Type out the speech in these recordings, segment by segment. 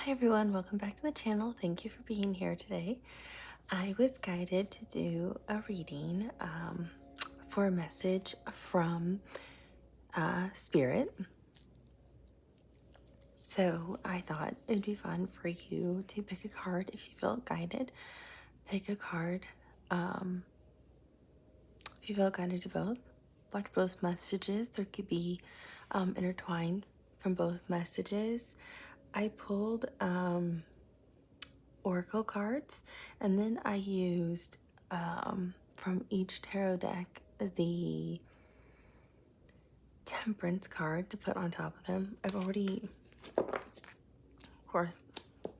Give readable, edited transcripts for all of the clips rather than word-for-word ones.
Hi everyone, welcome back to the channel. Thank you for being here today. I was guided to do a reading for a message from Spirit. So I thought it'd be fun for you to pick a card if you feel guided. Pick a card. If you feel guided to both, watch both messages. There could be intertwined from both messages. I pulled Oracle cards, and then I used from each tarot deck the Temperance card to put on top of them. I've already, of course,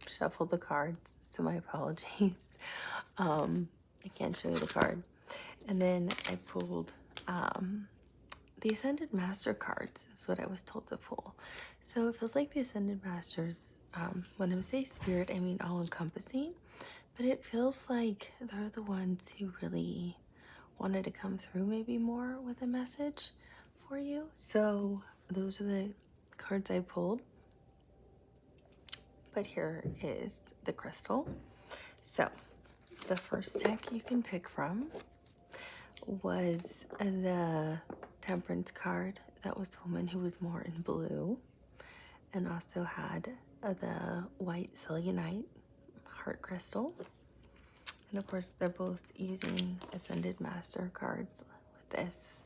shuffled the cards, so my apologies. I can't show you the card. And then I pulled the Ascended Master cards is what I was told to pull. So it feels like the Ascended Masters, when I say spirit, I mean all-encompassing, but it feels like they're the ones who really wanted to come through maybe more with a message for you. So those are the cards I pulled. But here is the crystal. So the first deck you can pick from was the Temperance card. That was the woman who was more in blue, and also had the white selenite heart crystal. And of course, they're both using Ascended Master cards with this.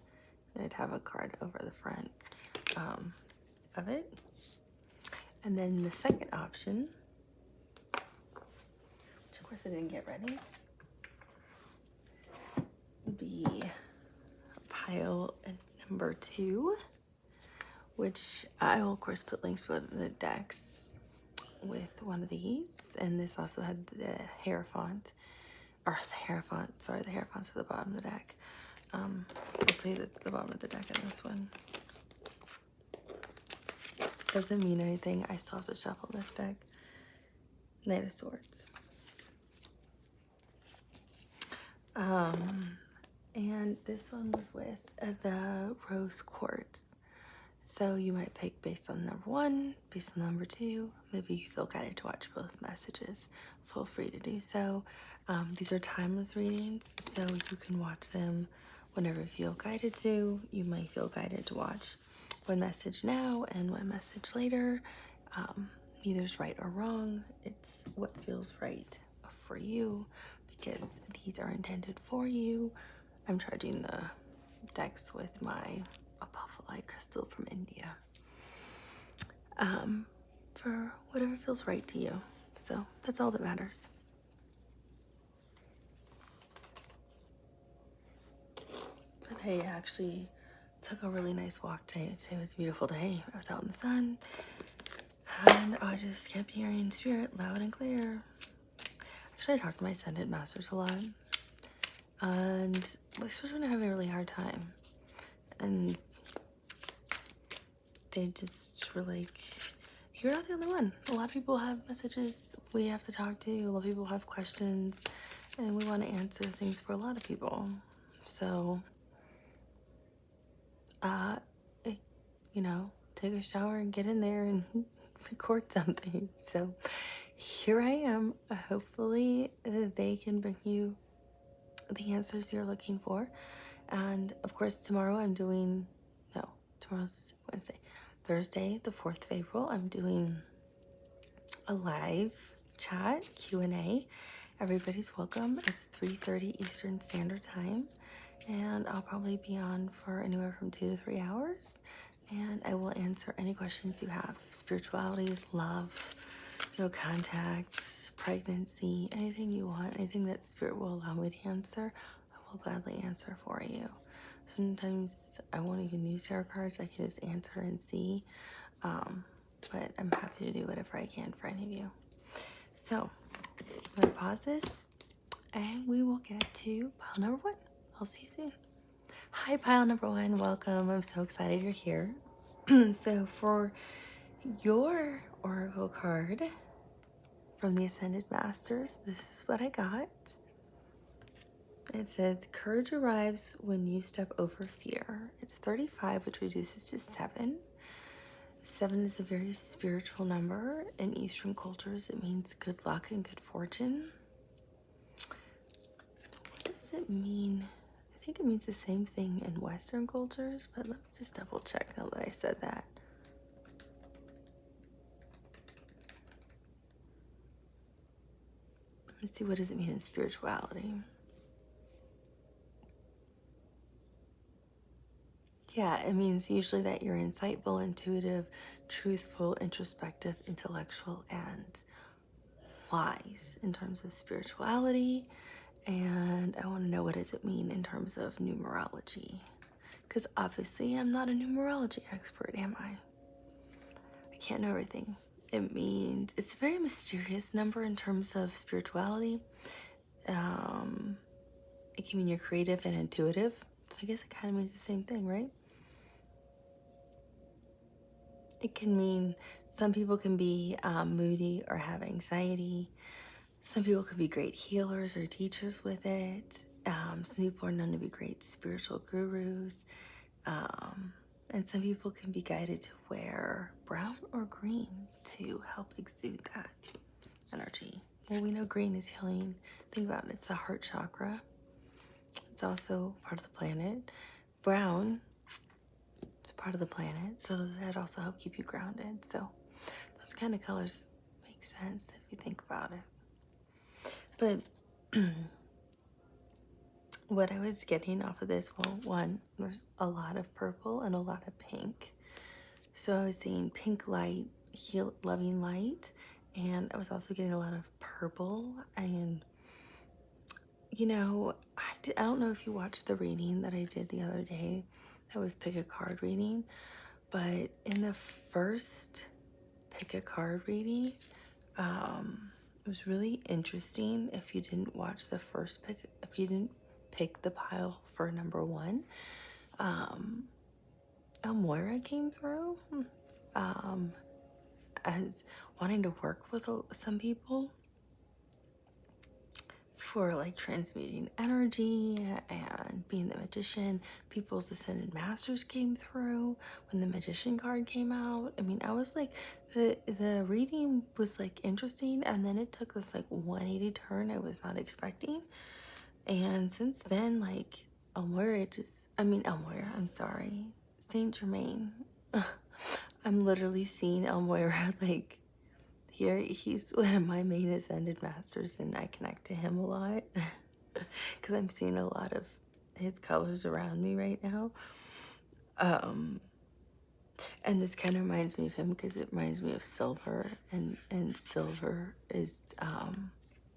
And I'd have a card over the front of it. And then the second option, which of course I didn't get ready, would be pile number 2, which I will of course put links to the decks with one of these. And this also had the Hierophant, or the Hierophant, sorry, the Hierophant's at the bottom of the deck. I'll say that's the bottom of the deck in this one. Doesn't mean anything. I still have to shuffle this deck. Knight of Swords. And this one was with the Rose Quartz. So you might pick based on number 1, based on number 2. Maybe you feel guided to watch both messages. Feel free to do so. These are timeless readings, so you can watch them whenever you feel guided to. You might feel guided to watch one message now and one message later. Neither's right or wrong. It's what feels right for you, because these are intended for you. I'm charging the decks with my apophyllite crystal from India for whatever feels right to you. So that's all that matters. But I actually took a really nice walk today. Today was a beautiful day. I was out in the sun, and I just kept hearing Spirit loud and clear. Actually, I talk to my Ascended Masters a lot, and especially when I'm having a really hard time, and they just were like, you're not the only one. A lot of people have messages we have to talk to. A lot of people have questions, and we want to answer things for a lot of people. So, take a shower and get in there and record something. So here I am. Hopefully they can bring you the answers you're looking for. And of course, tomorrow tomorrow's Wednesday. Thursday, the 4th of April, I'm doing a live chat Q&A. Everybody's welcome. It's 3:30 Eastern Standard Time, and I'll probably be on for anywhere from 2 to 3 hours, and I will answer any questions you have. Spirituality, love, contacts, pregnancy, anything you want, anything that Spirit will allow me to answer, I will gladly answer for you. Sometimes I won't even use tarot cards. I can just answer and see. But I'm happy to do whatever I can for any of you. So I'm going to pause this, and we will get to pile number 1. I'll see you soon. Hi, pile number 1. Welcome. I'm so excited you're here. So for your Oracle card from the Ascended Masters, this is what I got. It says, courage arrives when you step over fear. It's 35, which reduces to 7. 7 is a very spiritual number. In Eastern cultures, it means good luck and good fortune. What does it mean? I think it means the same thing in Western cultures, but let me just double check now that I said that. Let's see, what does it mean in spirituality? Yeah, it means usually that you're insightful, intuitive, truthful, introspective, intellectual, and wise in terms of spirituality. And I want to know, what does it mean in terms of numerology? Because obviously I'm not a numerology expert, am I? I can't know everything. It means it's a very mysterious number in terms of spirituality. It can mean you're creative and intuitive. So I guess it kind of means the same thing, right? It can mean some people can be moody or have anxiety. Some people can be great healers or teachers with it. Some people are known to be great spiritual gurus. And some people can be guided to wear brown or green to help exude that energy. Well, we know green is healing. Think about it, it's the heart chakra. It's also part of the planet. Brown is part of the planet, so that also helps keep you grounded. So those kind of colors make sense if you think about it. But what I was getting off of this, well, one, there's a lot of purple and a lot of pink. So I was seeing pink light, loving light, and I was also getting a lot of purple. And you know, I don't know if you watched the reading that I did the other day. That was pick a card reading, but in the first pick a card reading, it was really interesting. If you didn't watch the first pick, if you didn't pick the pile for number 1, Moira came through as wanting to work with some people for like transmuting energy and being the magician. People's ascended masters came through when the magician card came out. I mean, I was like, the reading was like interesting, and then it took this like 180 turn I was not expecting. And since then, like Elmoira, I'm sorry, Saint Germain. I'm literally seeing Elmoira like here. He's one of my main ascended masters, and I connect to him a lot because I'm seeing a lot of his colors around me right now. And this kind of reminds me of him because it reminds me of silver, and silver is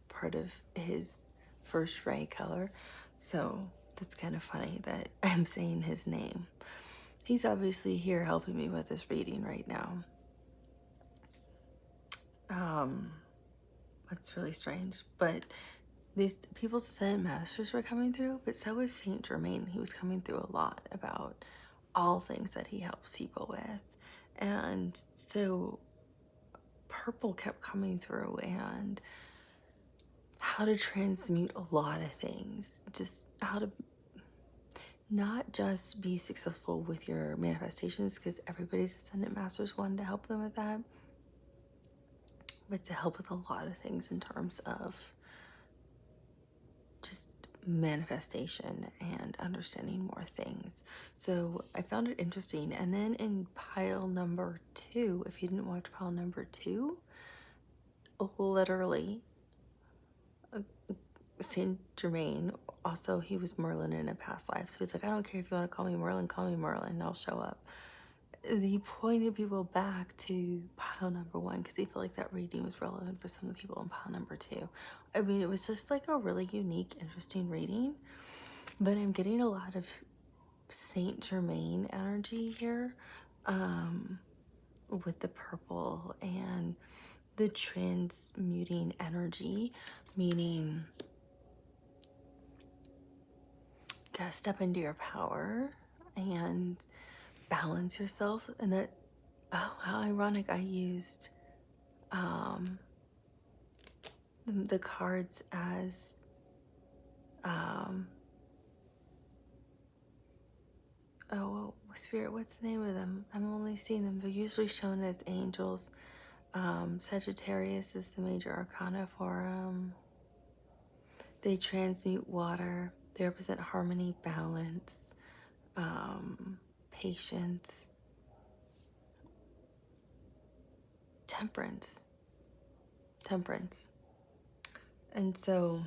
part of his first ray color. So that's kind of funny that I'm saying his name. He's obviously here helping me with this reading right now. That's really strange, but these people's ascended masters were coming through, but so was Saint Germain. He was coming through a lot about all things that he helps people with. And so purple kept coming through, and how to transmute a lot of things, just how to not just be successful with your manifestations, because everybody's ascendant masters wanted to help them with that, but to help with a lot of things in terms of just manifestation and understanding more things. So I found it interesting. And then in pile number 2, if you didn't watch pile number 2, literally Saint Germain, also he was Merlin in a past life, so he's like, I don't care if you want to call me Merlin, I'll show up. He pointed people back to pile number 1 because he felt like that reading was relevant for some of the people in pile number 2. I mean, it was just like a really unique, interesting reading, but I'm getting a lot of Saint Germain energy here, with the purple and the transmuting energy, meaning gotta step into your power and balance yourself. And that, oh, how ironic, I used the cards as oh, Spirit, what's the name of them? I'm only seeing them. They're usually shown as angels. Sagittarius is the major arcana for them. They transmute water. They represent harmony, balance, patience, temperance. Temperance. And so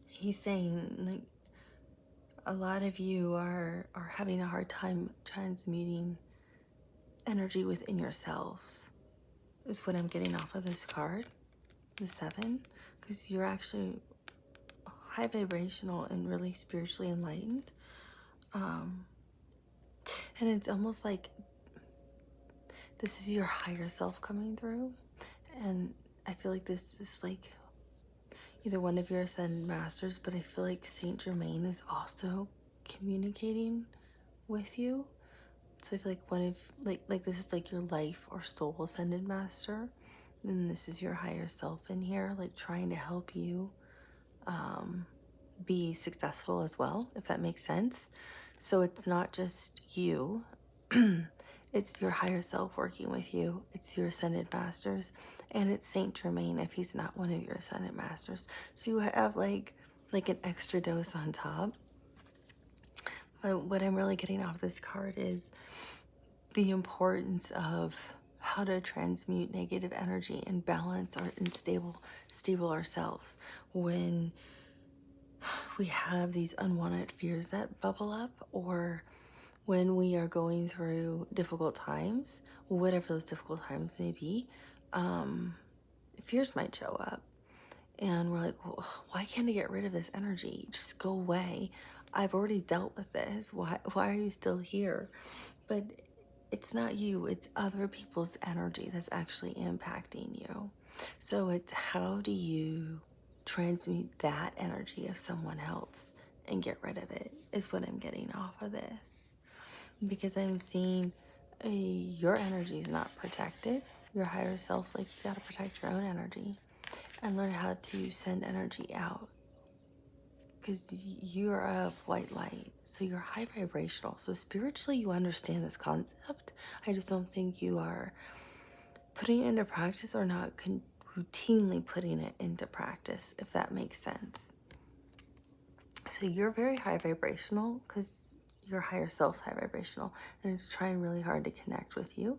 he's saying, like, a lot of you are having a hard time transmuting energy within yourselves, is what I'm getting off of this card, the 7, because you're actually high vibrational and really spiritually enlightened. And it's almost like this is your higher self coming through. And I feel like this is like either one of your ascended masters, but I feel like Saint Germain is also communicating with you. So I feel like one of like this is like your life or soul ascended master, and this is your higher self in here, like trying to help you be successful as well, if that makes sense. So it's not just you, it's your higher self working with you, it's your ascended masters, and it's Saint Germain if he's not one of your ascended masters. So you have like an extra dose on top. But what I'm really getting off this card is the importance of how to transmute negative energy and balance our stable ourselves when we have these unwanted fears that bubble up, or when we are going through difficult times, whatever those difficult times may be. Fears might show up, and we're like, well, why can't I get rid of this energy? Just go away. I've already dealt with this. Why are you still here? But it's not you, it's other people's energy that's actually impacting you. So it's how do you transmute that energy of someone else and get rid of it, is what I'm getting off of this. Because I'm seeing your energy is not protected. Your higher self's like, you gotta protect your own energy and learn how to send energy out, because you're of white light, so you're high vibrational. So spiritually you understand this concept. I just don't think you are putting it into practice, or not routinely putting it into practice, if that makes sense. So you're very high vibrational because your higher self's high vibrational, and it's trying really hard to connect with you.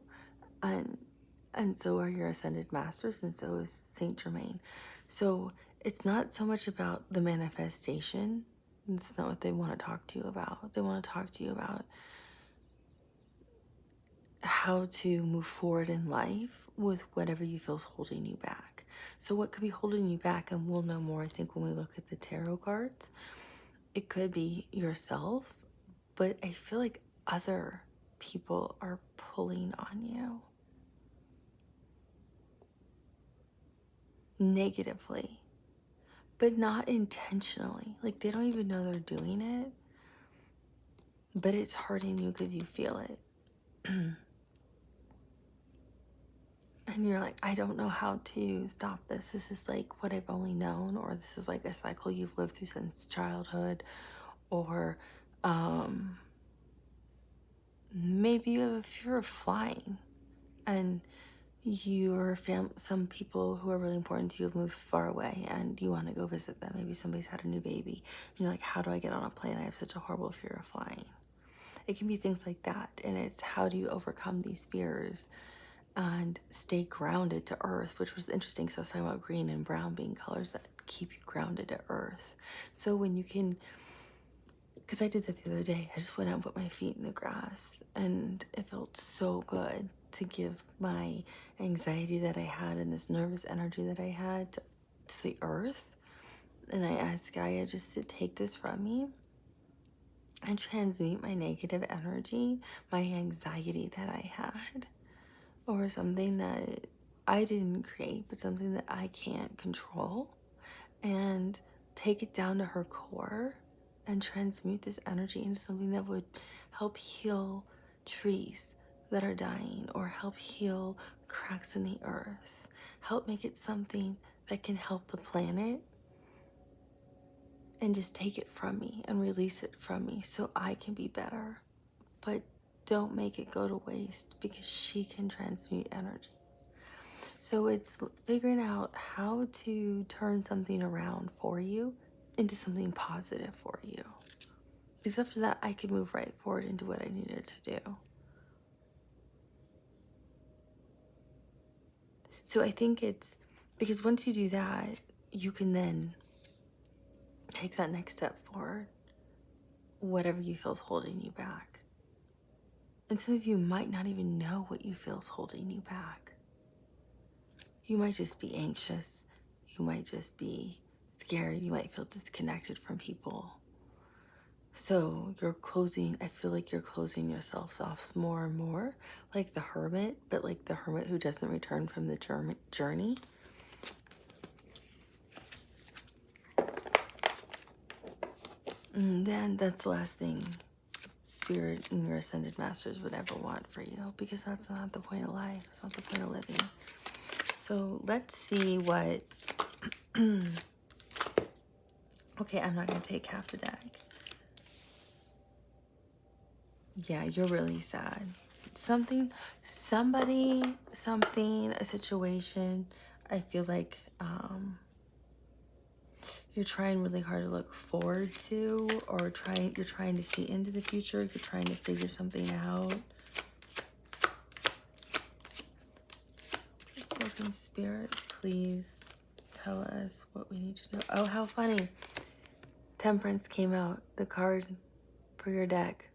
And so are your ascended masters, and so is Saint Germain. So it's not so much about the manifestation. It's not what they want to talk to you about. They want to talk to you about how to move forward in life with whatever you feel is holding you back. So what could be holding you back, and we'll know more, I think, when we look at the tarot cards. It could be yourself, but I feel like other people are pulling on you negatively, but not intentionally. Like, they don't even know they're doing it, but it's hurting you because you feel it. And you're like, I don't know how to stop this. This is like what I've only known, or this is like a cycle you've lived through since childhood, or maybe you have a fear of flying, and some people who are really important to you have moved far away, and you want to go visit them. Maybe somebody's had a new baby, and you're like, how do I get on a plane? I have such a horrible fear of flying. It can be things like that, and it's how do you overcome these fears and stay grounded to earth, which was interesting. So I was talking about green and brown being colors that keep you grounded to earth. So when you can, because I did that the other day, I just went out and put my feet in the grass, and it felt so good to give my anxiety that I had and this nervous energy that I had to the earth. And I asked Gaia just to take this from me and transmute my negative energy, my anxiety that I had, or something that I didn't create, but something that I can't control, and take it down to her core and transmute this energy into something that would help heal trees that are dying, or help heal cracks in the earth, help make it something that can help the planet and just take it from me and release it from me so I can be better. But don't make it go to waste, because she can transmute energy. So it's figuring out how to turn something around for you into something positive for you. Because after that, I could move right forward into what I needed to do. So I think it's because once you do that, you can then take that next step forward, whatever you feel is holding you back. And some of you might not even know what you feel is holding you back. You might just be anxious. You might just be scared. You might feel disconnected from people. So I feel like you're closing yourselves off more and more, like the hermit, but like the hermit who doesn't return from the journey. And then that's the last thing Spirit and your ascended masters would ever want for you, because that's not the point of life. It's not the point of living. So let's see what... Okay, I'm not going to take half the deck. Yeah, you're really sad. Somebody, a situation, I feel like you're trying really hard to look forward to, or you're trying to see into the future. You're trying to figure something out. Silken Spirit, please tell us what we need to know. Oh, how funny. Temperance came out, the card for your deck.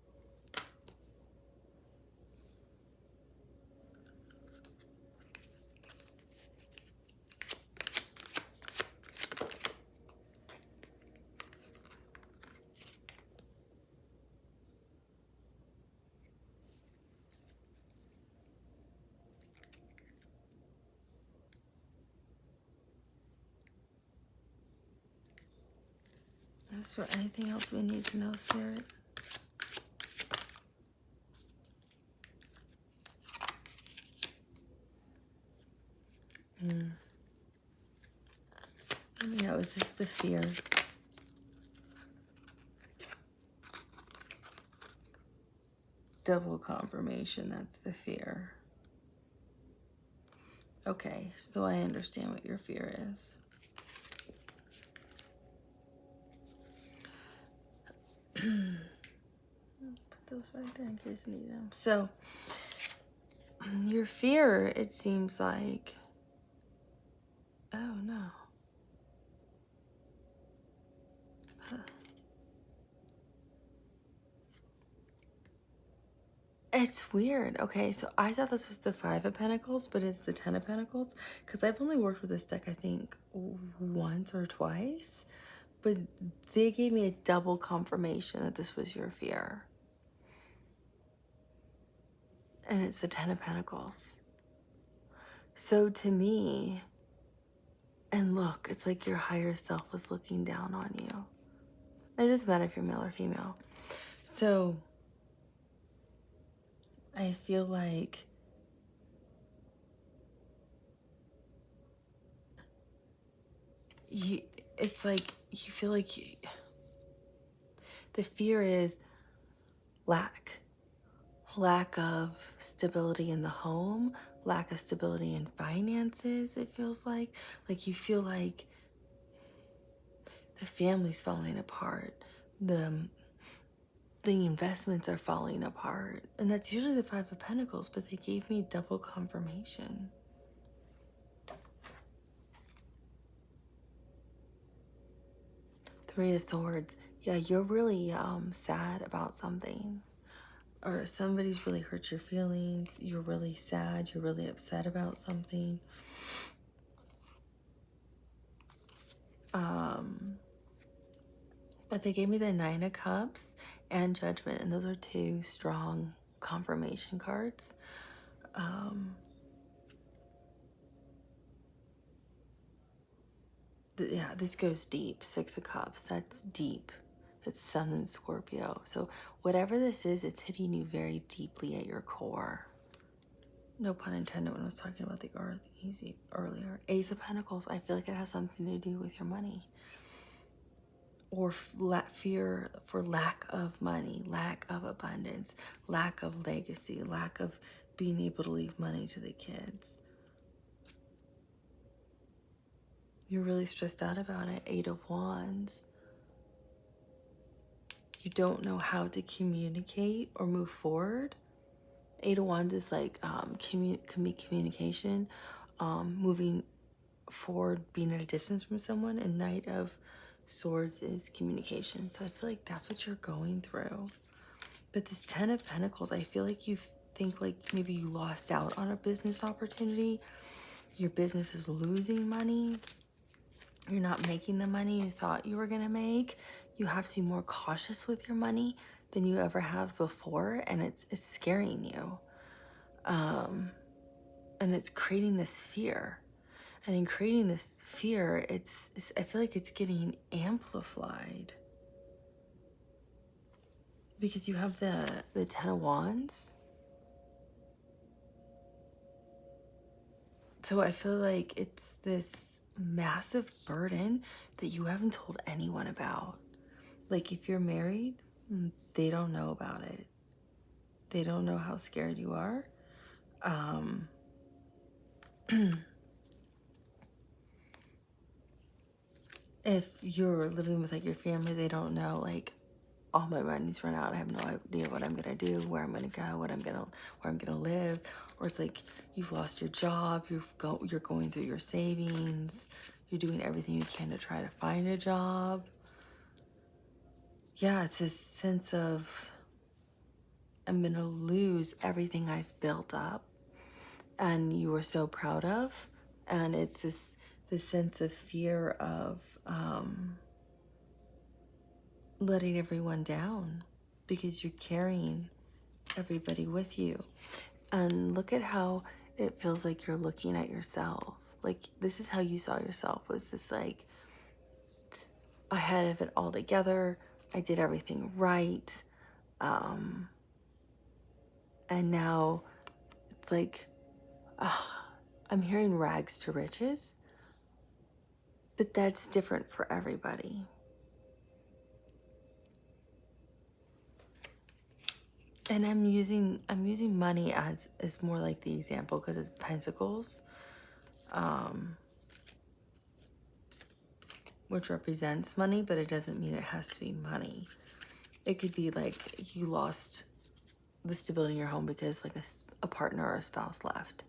Is there anything else we need to know, Spirit? Let me know, is this the fear? Double confirmation, that's the fear. Okay, so I understand what your fear is. Put those right there in case you need them. So, your fear, it seems like... Oh, no. Huh. It's weird. Okay, so I thought this was the 5 of Pentacles, but it's the 10 of Pentacles. Because I've only worked with this deck, I think, once or twice. But they gave me a double confirmation that this was your fear. And it's the 10 of Pentacles. So to me, and look, it's like your higher self was looking down on you. It doesn't matter if you're male or female. So I feel like it's like you feel like the fear is lack of stability in the home, lack of stability in finances. It feels like you feel like the family's falling apart, the investments are falling apart, and that's usually the 5 of Pentacles, but they gave me double confirmation. Three of Swords. Yeah, you're really sad about something, or somebody's really hurt your feelings. You're really sad. You're really upset about something. But they gave me the 9 of Cups and Judgment, and those are 2 strong confirmation cards. Yeah, this goes deep. 6 of Cups, that's deep. It's Sun and Scorpio. So whatever this is, it's hitting you very deeply at your core. No pun intended when I was talking about the earth earlier. Ace of Pentacles, I feel like it has something to do with your money. or fear for lack of money, lack of abundance, lack of legacy, lack of being able to leave money to the kids. You're really stressed out about it. 8 of Wands. You don't know how to communicate or move forward. 8 of Wands is like can be communication, moving forward, being at a distance from someone, and Knight of Swords is communication. So I feel like that's what you're going through. But this 10 of Pentacles, I feel like you think like maybe you lost out on a business opportunity. Your business is losing money. You're not making the money you thought you were going to make. You have to be more cautious with your money than you ever have before. And it's scaring you. And it's creating this fear. And in creating this fear, I feel like it's getting amplified. Because you have the 10 of Wands. So I feel like it's this massive burden that you haven't told anyone about. Like if you're married, they don't know about it. They don't know how scared you are. If you're living with like your family, they don't know like all my money's run out. I have no idea what I'm gonna do, where I'm gonna go, where I'm gonna live. Or it's like you've lost your job, you're going through your savings, you're doing everything you can to try to find a job. Yeah, it's this sense of I'm gonna lose everything I've built up and you were so proud of. And it's this sense of fear of letting everyone down because you're carrying everybody with you. And look at how it feels like you're looking at yourself. Like this is how you saw yourself, was just like I had it all together. I did everything right. And now it's like I'm hearing rags to riches, but that's different for everybody. And I'm using money as more like the example because it's pentacles, which represents money, but it doesn't mean it has to be money. It could be like you lost the stability in your home because like a partner or a spouse left,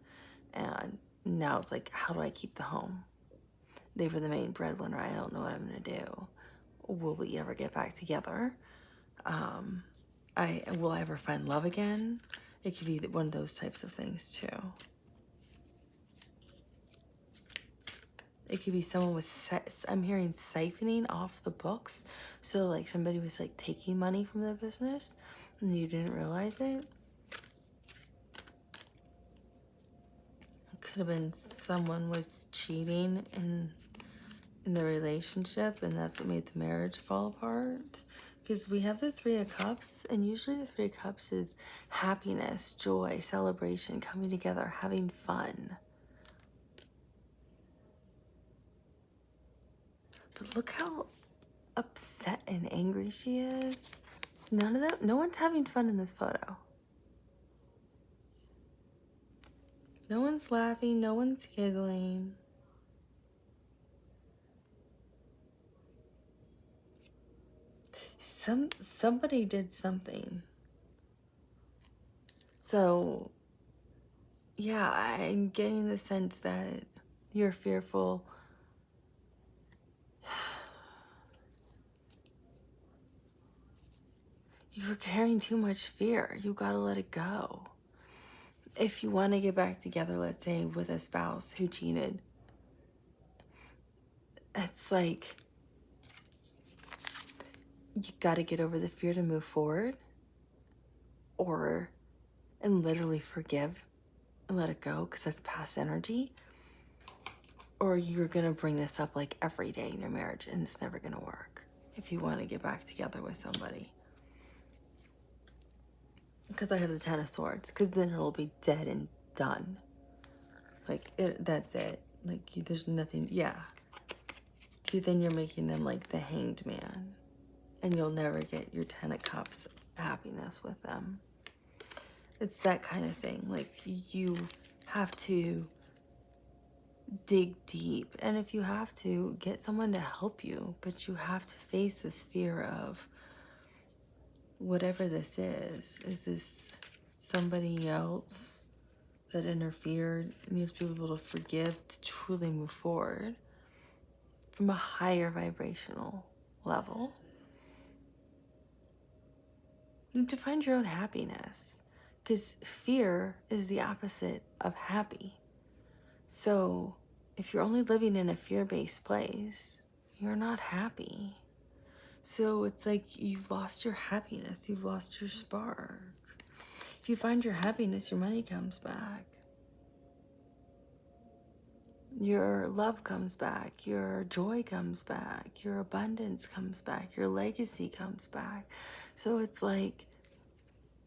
and now it's like, how do I keep the home? They were the main breadwinner. I don't know what I'm gonna do. Will we ever get back together? Will I ever find love again? It could be one of those types of things too. It could be someone with, I'm hearing siphoning off the books. So like somebody was like taking money from the business and you didn't realize it. It could have been someone was cheating in the relationship and that's what made the marriage fall apart. Because we have the 3 of Cups, and usually the 3 of Cups is happiness, joy, celebration, coming together, having fun. But look how upset and angry she is. None of them, no one's having fun in this photo. No one's laughing, no one's giggling. Somebody did something. So, yeah, I'm getting the sense that you're fearful. You're carrying too much fear. You gotta let it go. If you want to get back together, let's say with a spouse who cheated, it's like you got to get over the fear to move forward, and literally forgive and let it go because that's past energy, or you're going to bring this up like every day in your marriage and it's never going to work if you want to get back together with somebody. Because I have the 10 of Swords, because then it'll be dead and done. Like, that's it. Like, there's nothing, yeah. then you're making them like the Hanged Man. And you'll never get your 10 of Cups happiness with them. It's that kind of thing. Like, you have to dig deep. And if you have to, get someone to help you. But you have to face this fear of whatever this is. Is this somebody else that interfered? And you have to be able to forgive to truly move forward from a higher vibrational level. And to find your own happiness. Because fear is the opposite of happy. So if you're only living in a fear-based place, you're not happy. So it's like you've lost your happiness. You've lost your spark. If you find your happiness, your money comes back. Your love comes back. Your joy comes back. Your abundance comes back. Your legacy comes back. So it's like,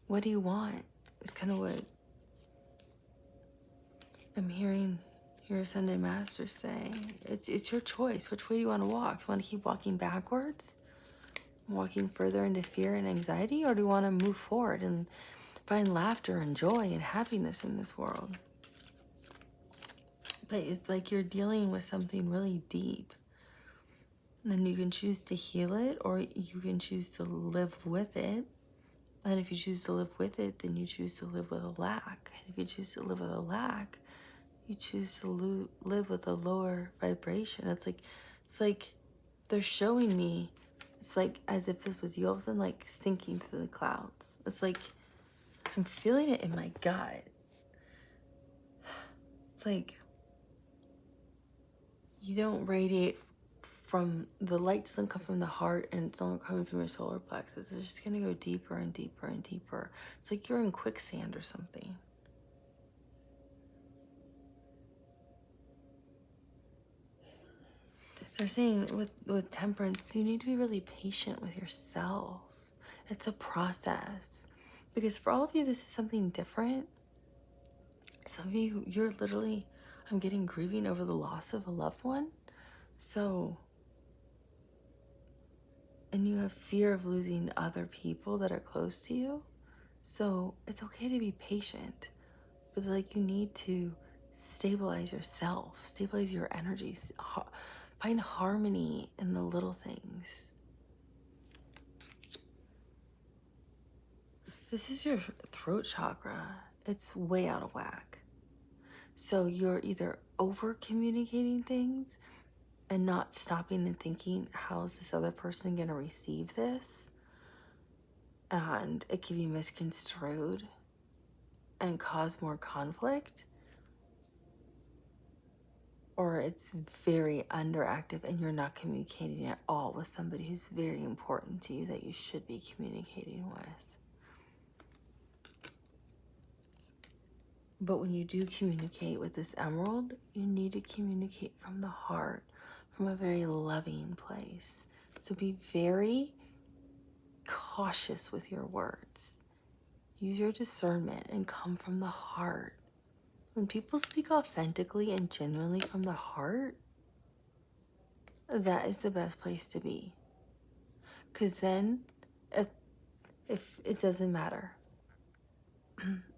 what do you want? It's kind of what I'm hearing your Ascended Master say. It's your choice. Which way do you want to walk? Do you want to keep walking backwards? Walking further into fear and anxiety? Or do you want to move forward and find laughter and joy and happiness in this world? But it's like you're dealing with something really deep. And then you can choose to heal it, or you can choose to live with it. And if you choose to live with it, then you choose to live with a lack. And if you choose to live with a lack, you choose to live with a lower vibration. It's like they're showing me, it's like as if this was you all of a sudden like sinking through the clouds. It's like I'm feeling it in my gut. It's like you don't radiate from, the light doesn't come from the heart, and it's not coming from your solar plexus. It's just gonna go deeper and deeper and deeper. It's like you're in quicksand or something. They're saying with temperance, you need to be really patient with yourself. It's a process. Because for all of you, this is something different. Some of you, you're literally, I'm getting grieving over the loss of a loved one. So, and you have fear of losing other people that are close to you. So it's okay to be patient. But like, you need to stabilize yourself, stabilize your energies, find harmony in the little things. This is your throat chakra. It's way out of whack. So you're either over communicating things and not stopping and thinking, how is this other person going to receive this? And it can be misconstrued and cause more conflict. Or it's very underactive and you're not communicating at all with somebody who's very important to you that you should be communicating with. But when you do communicate with this emerald, you need to communicate from the heart, from a very loving place. So be very cautious with your words. Use your discernment and come from the heart. When people speak authentically and genuinely from the heart, that is the best place to be. Because then, if it doesn't matter.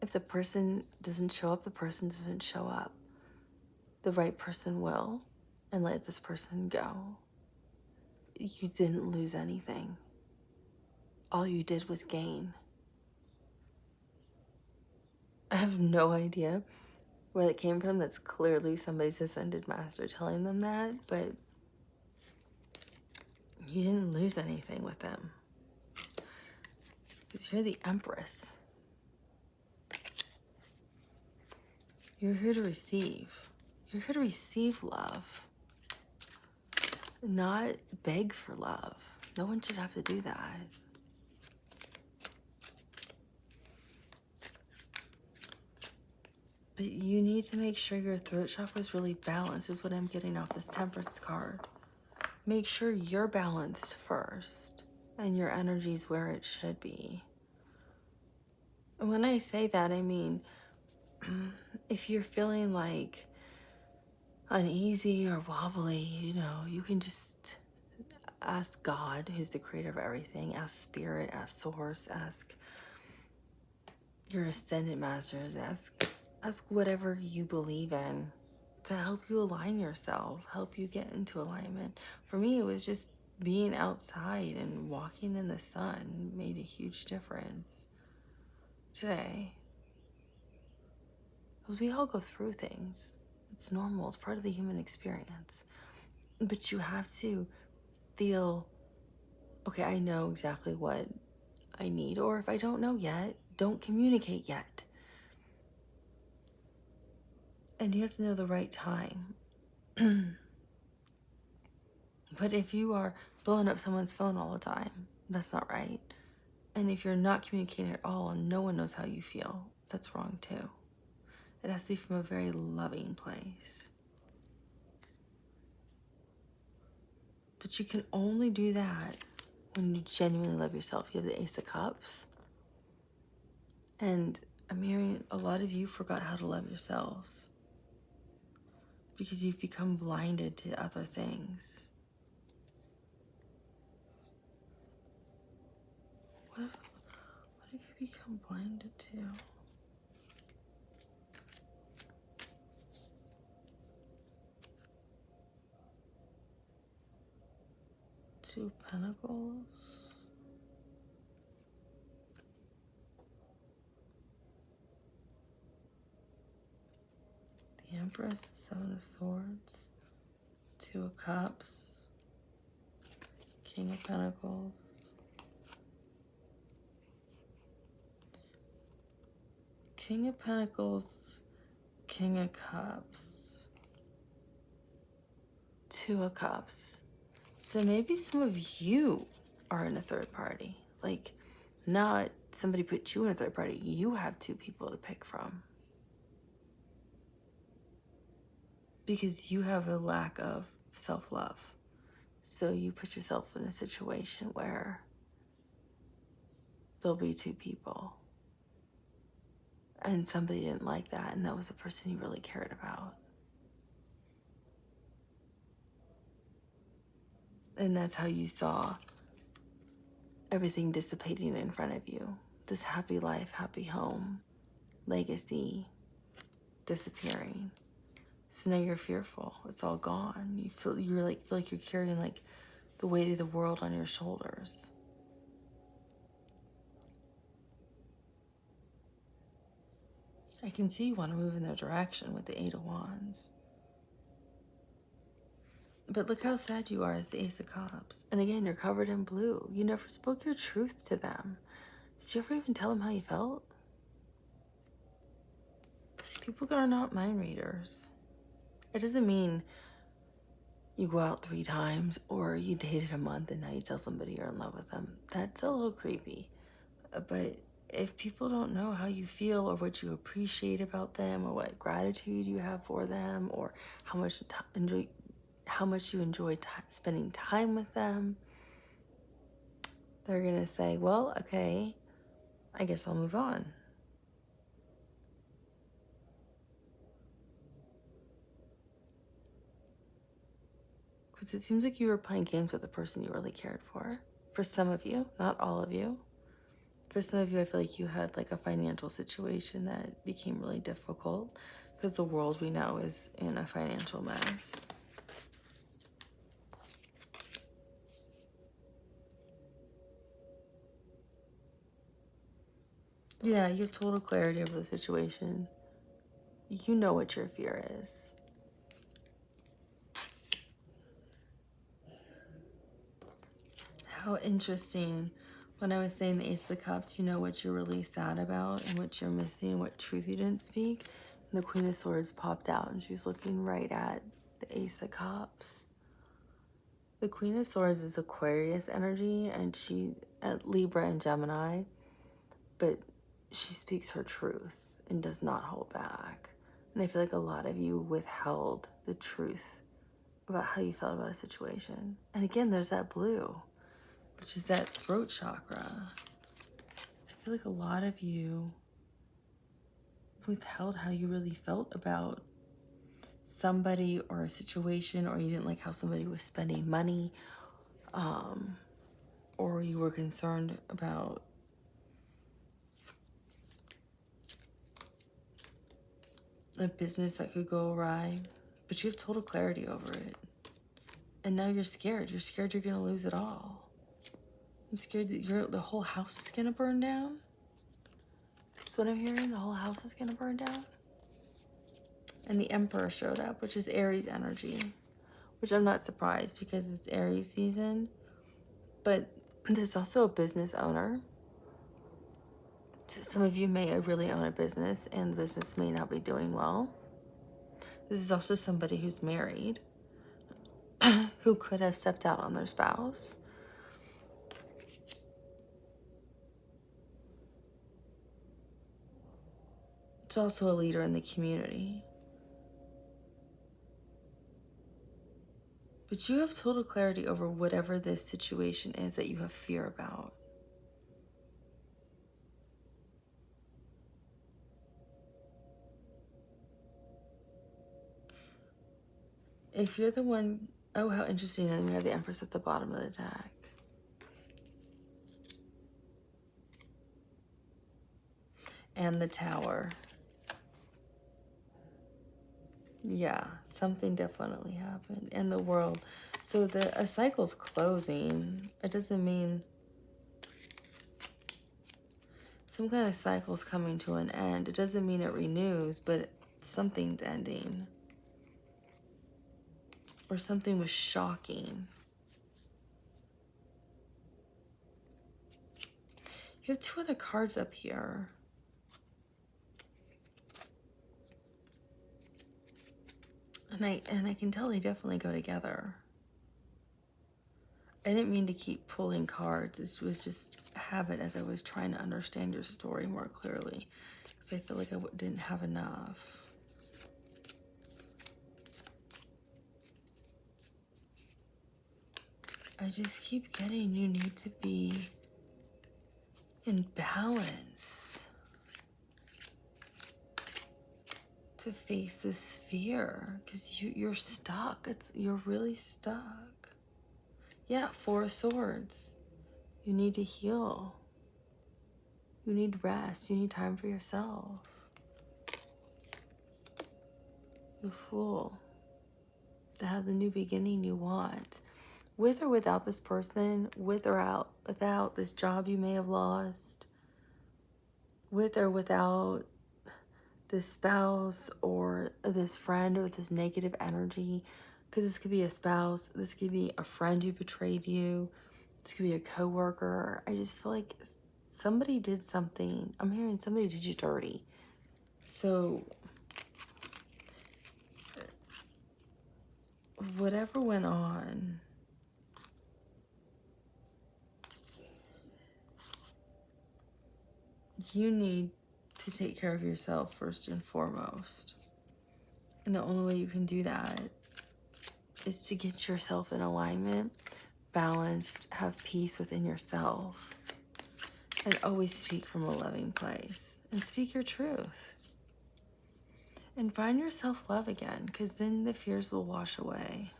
If the person doesn't show up, the person doesn't show up. The right person will, and let this person go. You didn't lose anything. All you did was gain. I have no idea where that came from. That's clearly somebody's Ascended Master telling them that, but you didn't lose anything with them. Because you're the Empress. You're here to receive. You're here to receive love. Not beg for love. No one should have to do that. But you need to make sure your throat chakra is really balanced, is what I'm getting off this Temperance card. Make sure you're balanced first and your energy's where it should be. And when I say that, I mean, if you're feeling like, uneasy or wobbly, you know, you can just ask God, who's the creator of everything. Ask Spirit, ask Source, ask your ascended masters, ask whatever you believe in to help you align yourself, help you get into alignment. For me, it was just being outside and walking in the sun made a huge difference today. Because we all go through things. It's normal, it's part of the human experience. But you have to feel, okay, I know exactly what I need. Or if I don't know yet, don't communicate yet. And you have to know the right time. But if you are blowing up someone's phone all the time, that's not right. And if you're not communicating at all and no one knows how you feel, that's wrong too. It has to be from a very loving place. But you can only do that when you genuinely love yourself. You have the Ace of Cups. And I'm hearing a lot of you forgot how to love yourselves because you've become blinded to other things. What have you become blinded to? Two of Pentacles. The Empress, the Seven of Swords. Two of Cups. King of Pentacles. King of Pentacles. King of Cups. Two of Cups. So maybe some of you are in a third party. Like, not somebody put you in a third party. You have two people to pick from. Because you have a lack of self-love. So you put yourself in a situation where there'll be two people. And somebody didn't like that, and that was the person you really cared about. And that's how you saw everything dissipating in front of you. This happy life, happy home, legacy, disappearing. So now you're fearful. It's all gone. You feel like you're carrying like the weight of the world on your shoulders. I can see you want to move in their direction with the Eight of Wands. But look how sad you are as the Ace of Cups. And again, you're covered in blue. You never spoke your truth to them. Did you ever even tell them how you felt? People are not mind readers. It doesn't mean you go out 3 times or you dated a month and now you tell somebody you're in love with them. That's a little creepy. But if people don't know how you feel or what you appreciate about them or what gratitude you have for them or how much you enjoy spending time with them, they're gonna say, well, okay, I guess I'll move on. Because it seems like you were playing games with the person you really cared for. For some of you, not all of you. For some of you, I feel like you had like a financial situation that became really difficult because the world we know is in a financial mess. Yeah, you have total clarity over the situation. You know what your fear is. How interesting. When I was saying the Ace of the Cups, you know what you're really sad about and what you're missing, what truth you didn't speak. And the Queen of Swords popped out and she's looking right at the Ace of Cups. The Queen of Swords is Aquarius energy and she at Libra and Gemini, but she speaks her truth and does not hold back. And I feel like a lot of you withheld the truth about how you felt about a situation. And again, there's that blue, which is that throat chakra. I feel like a lot of you withheld how you really felt about somebody or a situation, or you didn't like how somebody was spending money, or you were concerned about a business that could go awry, but you have total clarity over it. And now you're scared. You're scared you're going to lose it all. I'm scared that the whole house is going to burn down. That's what I'm hearing. The whole house is going to burn down. And the Emperor showed up, which is Aries energy, which I'm not surprised because it's Aries season. But there's also a business owner. So some of you may really own a business and the business may not be doing well. This is also somebody who's married who could have stepped out on their spouse. It's also a leader in the community. But you have total clarity over whatever this situation is that you have fear about. If you're the one, oh, how interesting. And we have the Empress at the bottom of the deck. And the Tower. Yeah, something definitely happened. And the World. So a cycle's closing. It doesn't mean some kind of cycle's coming to an end. It doesn't mean it renews, but something's ending. Or something was shocking. You have two other cards up here. And I can tell they definitely go together. I didn't mean to keep pulling cards. It was just habit as I was trying to understand your story more clearly. Because I feel like I didn't have enough. I just keep getting you need to be in balance to face this fear, because you're stuck. You're really stuck. Yeah, Four of Swords. You need to heal. You need rest. You need time for yourself. The Fool. To have the new beginning you want. With or without this person, with or without this job you may have lost, with or without this spouse or this friend or this negative energy, because this could be a spouse, this could be a friend who betrayed you, this could be a coworker. I just feel like somebody did something. I'm hearing somebody did you dirty. So whatever went on, you need to take care of yourself first and foremost. And the only way you can do that is to get yourself in alignment, balanced, have peace within yourself, and always speak from a loving place and speak your truth. And find your self-love again, because then the fears will wash away.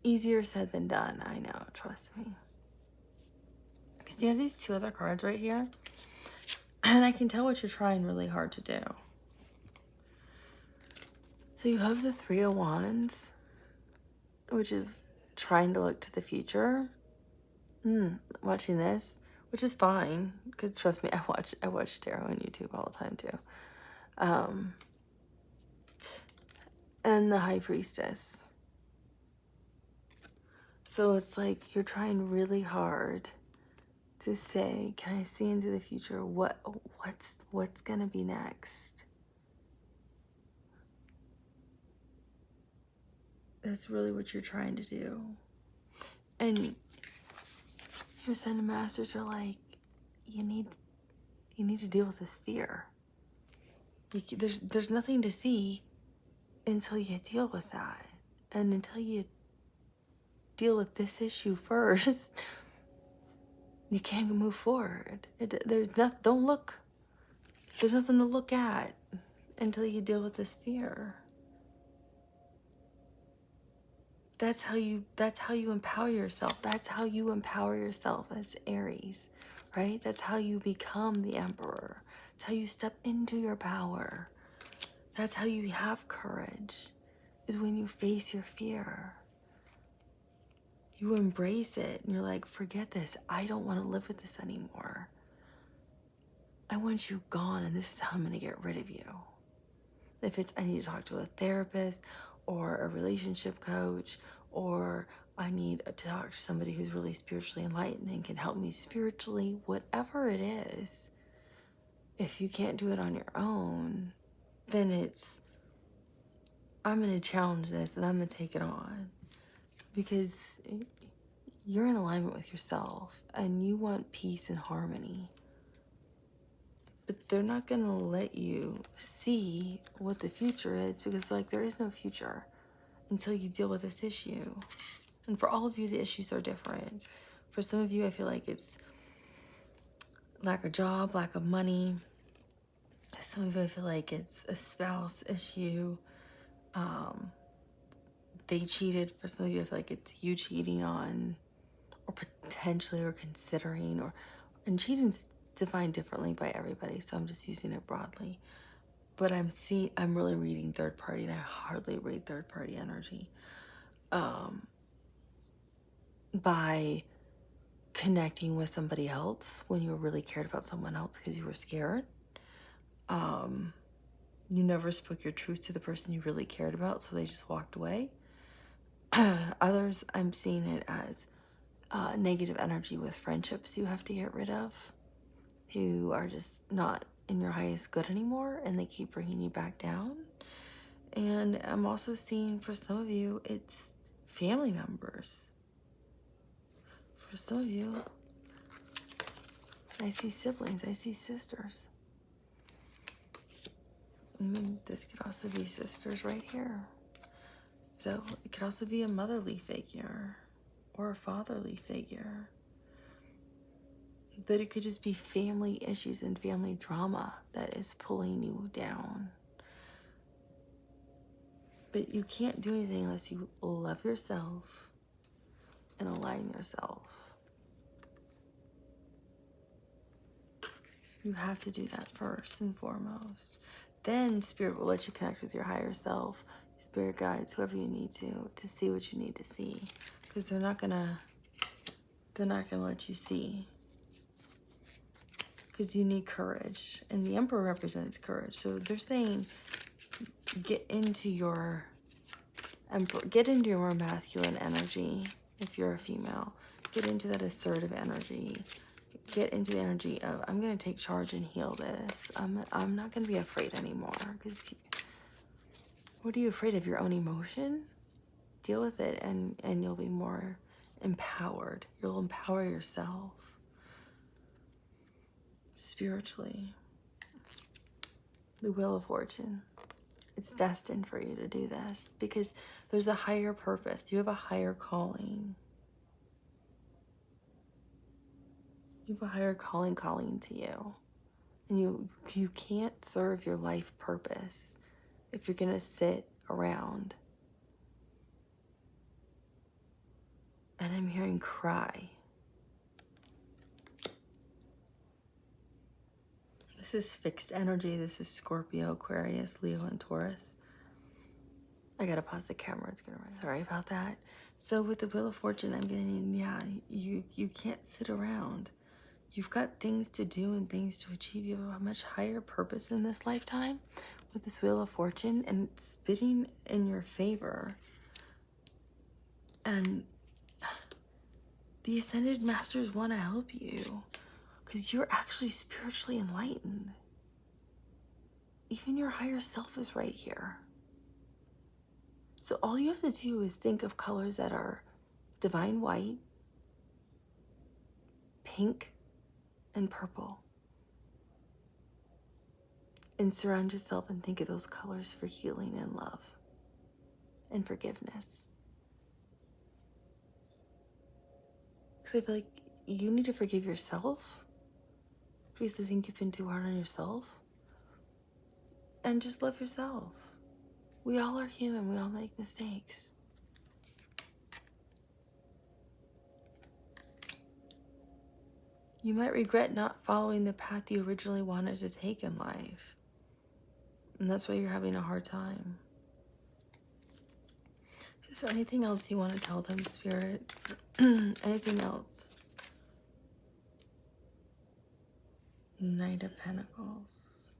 Easier said than done, I know, trust me. Because you have these two other cards right here, and I can tell what you're trying really hard to do. So you have the Three of Wands, which is trying to look to the future. Watching this, which is fine, because trust me, I watch tarot on YouTube all the time too. And the High Priestess. So it's like you're trying really hard to say, can I see into the future? What's gonna be next? That's really what you're trying to do. And your Sun and Masters are like, you need to deal with this fear. There's nothing to see until you deal with that, and until you deal with this issue first, you can't move forward. There's nothing to look at until you deal with this fear. That's how you empower yourself. That's how you empower yourself as Aries, right? That's how you become the Emperor. That's how you step into your power. That's how you have courage, is when you face your fear. You embrace it and you're like, forget this. I don't want to live with this anymore. I want you gone, and this is how I'm going to get rid of you. If it's I need to talk to a therapist or a relationship coach, or I need to talk to somebody who's really spiritually enlightened and can help me spiritually, whatever it is, if you can't do it on your own, then it's, I'm going to challenge this and I'm going to take it on, because you're in alignment with yourself and you want peace and harmony. But they're not going to let you see what the future is, because like there is no future until you deal with this issue. And for all of you, the issues are different. For some of you, I feel like it's lack of job, lack of money. Some of you, I feel like it's a spouse issue. They cheated. For some of you, I feel like it's you cheating on, or potentially, or considering, and cheating's defined differently by everybody, so I'm just using it broadly. But I'm really reading third party, and I hardly read third party energy. By connecting with somebody else when you really cared about someone else because you were scared. You never spoke your truth to the person you really cared about, so they just walked away. Others, I'm seeing it as negative energy with friendships you have to get rid of, who are just not in your highest good anymore, and they keep bringing you back down. And I'm also seeing, for some of you, it's family members. For some of you, I see siblings, I see sisters. This could also be sisters right here. So it could also be a motherly figure or a fatherly figure. But it could just be family issues and family drama that is pulling you down. But you can't do anything unless you love yourself and align yourself. You have to do that first and foremost. Then Spirit will let you connect with your higher self, Spirit guides, whoever you need to see what you need to see. Because they're not gonna let you see. Because you need courage. And the Emperor represents courage. So they're saying, get into your more masculine energy if you're a female. Get into that assertive energy. Get into the energy of, I'm going to take charge and heal this. I'm not going to be afraid anymore. Because what are you afraid of? Your own emotion? Deal with it, and you'll be more empowered. You'll empower yourself spiritually. The Wheel of Fortune. It's destined for you to do this because there's a higher purpose. You have a higher calling. You have a higher calling to you. And you can't serve your life purpose if you're going to sit around. And I'm hearing cry. This is fixed energy. This is Scorpio, Aquarius, Leo, and Taurus. I gotta pause the camera. It's gonna run. Sorry about that. So with the Wheel of Fortune, I'm getting, you can't sit around. You've got things to do and things to achieve. You have a much higher purpose in this lifetime with this Wheel of Fortune, and it's spinning in your favor. And the Ascended Masters want to help you because you're actually spiritually enlightened. Even your higher self is right here. So all you have to do is think of colors that are divine white, pink, and purple. And surround yourself and think of those colors for healing and love and forgiveness. Because I feel like you need to forgive yourself because I think you've been too hard on yourself. And just love yourself. We all are human. We all make mistakes. You might regret not following the path you originally wanted to take in life. And that's why you're having a hard time. Is there anything else you want to tell them, Spirit? Anything else? Knight of Pentacles.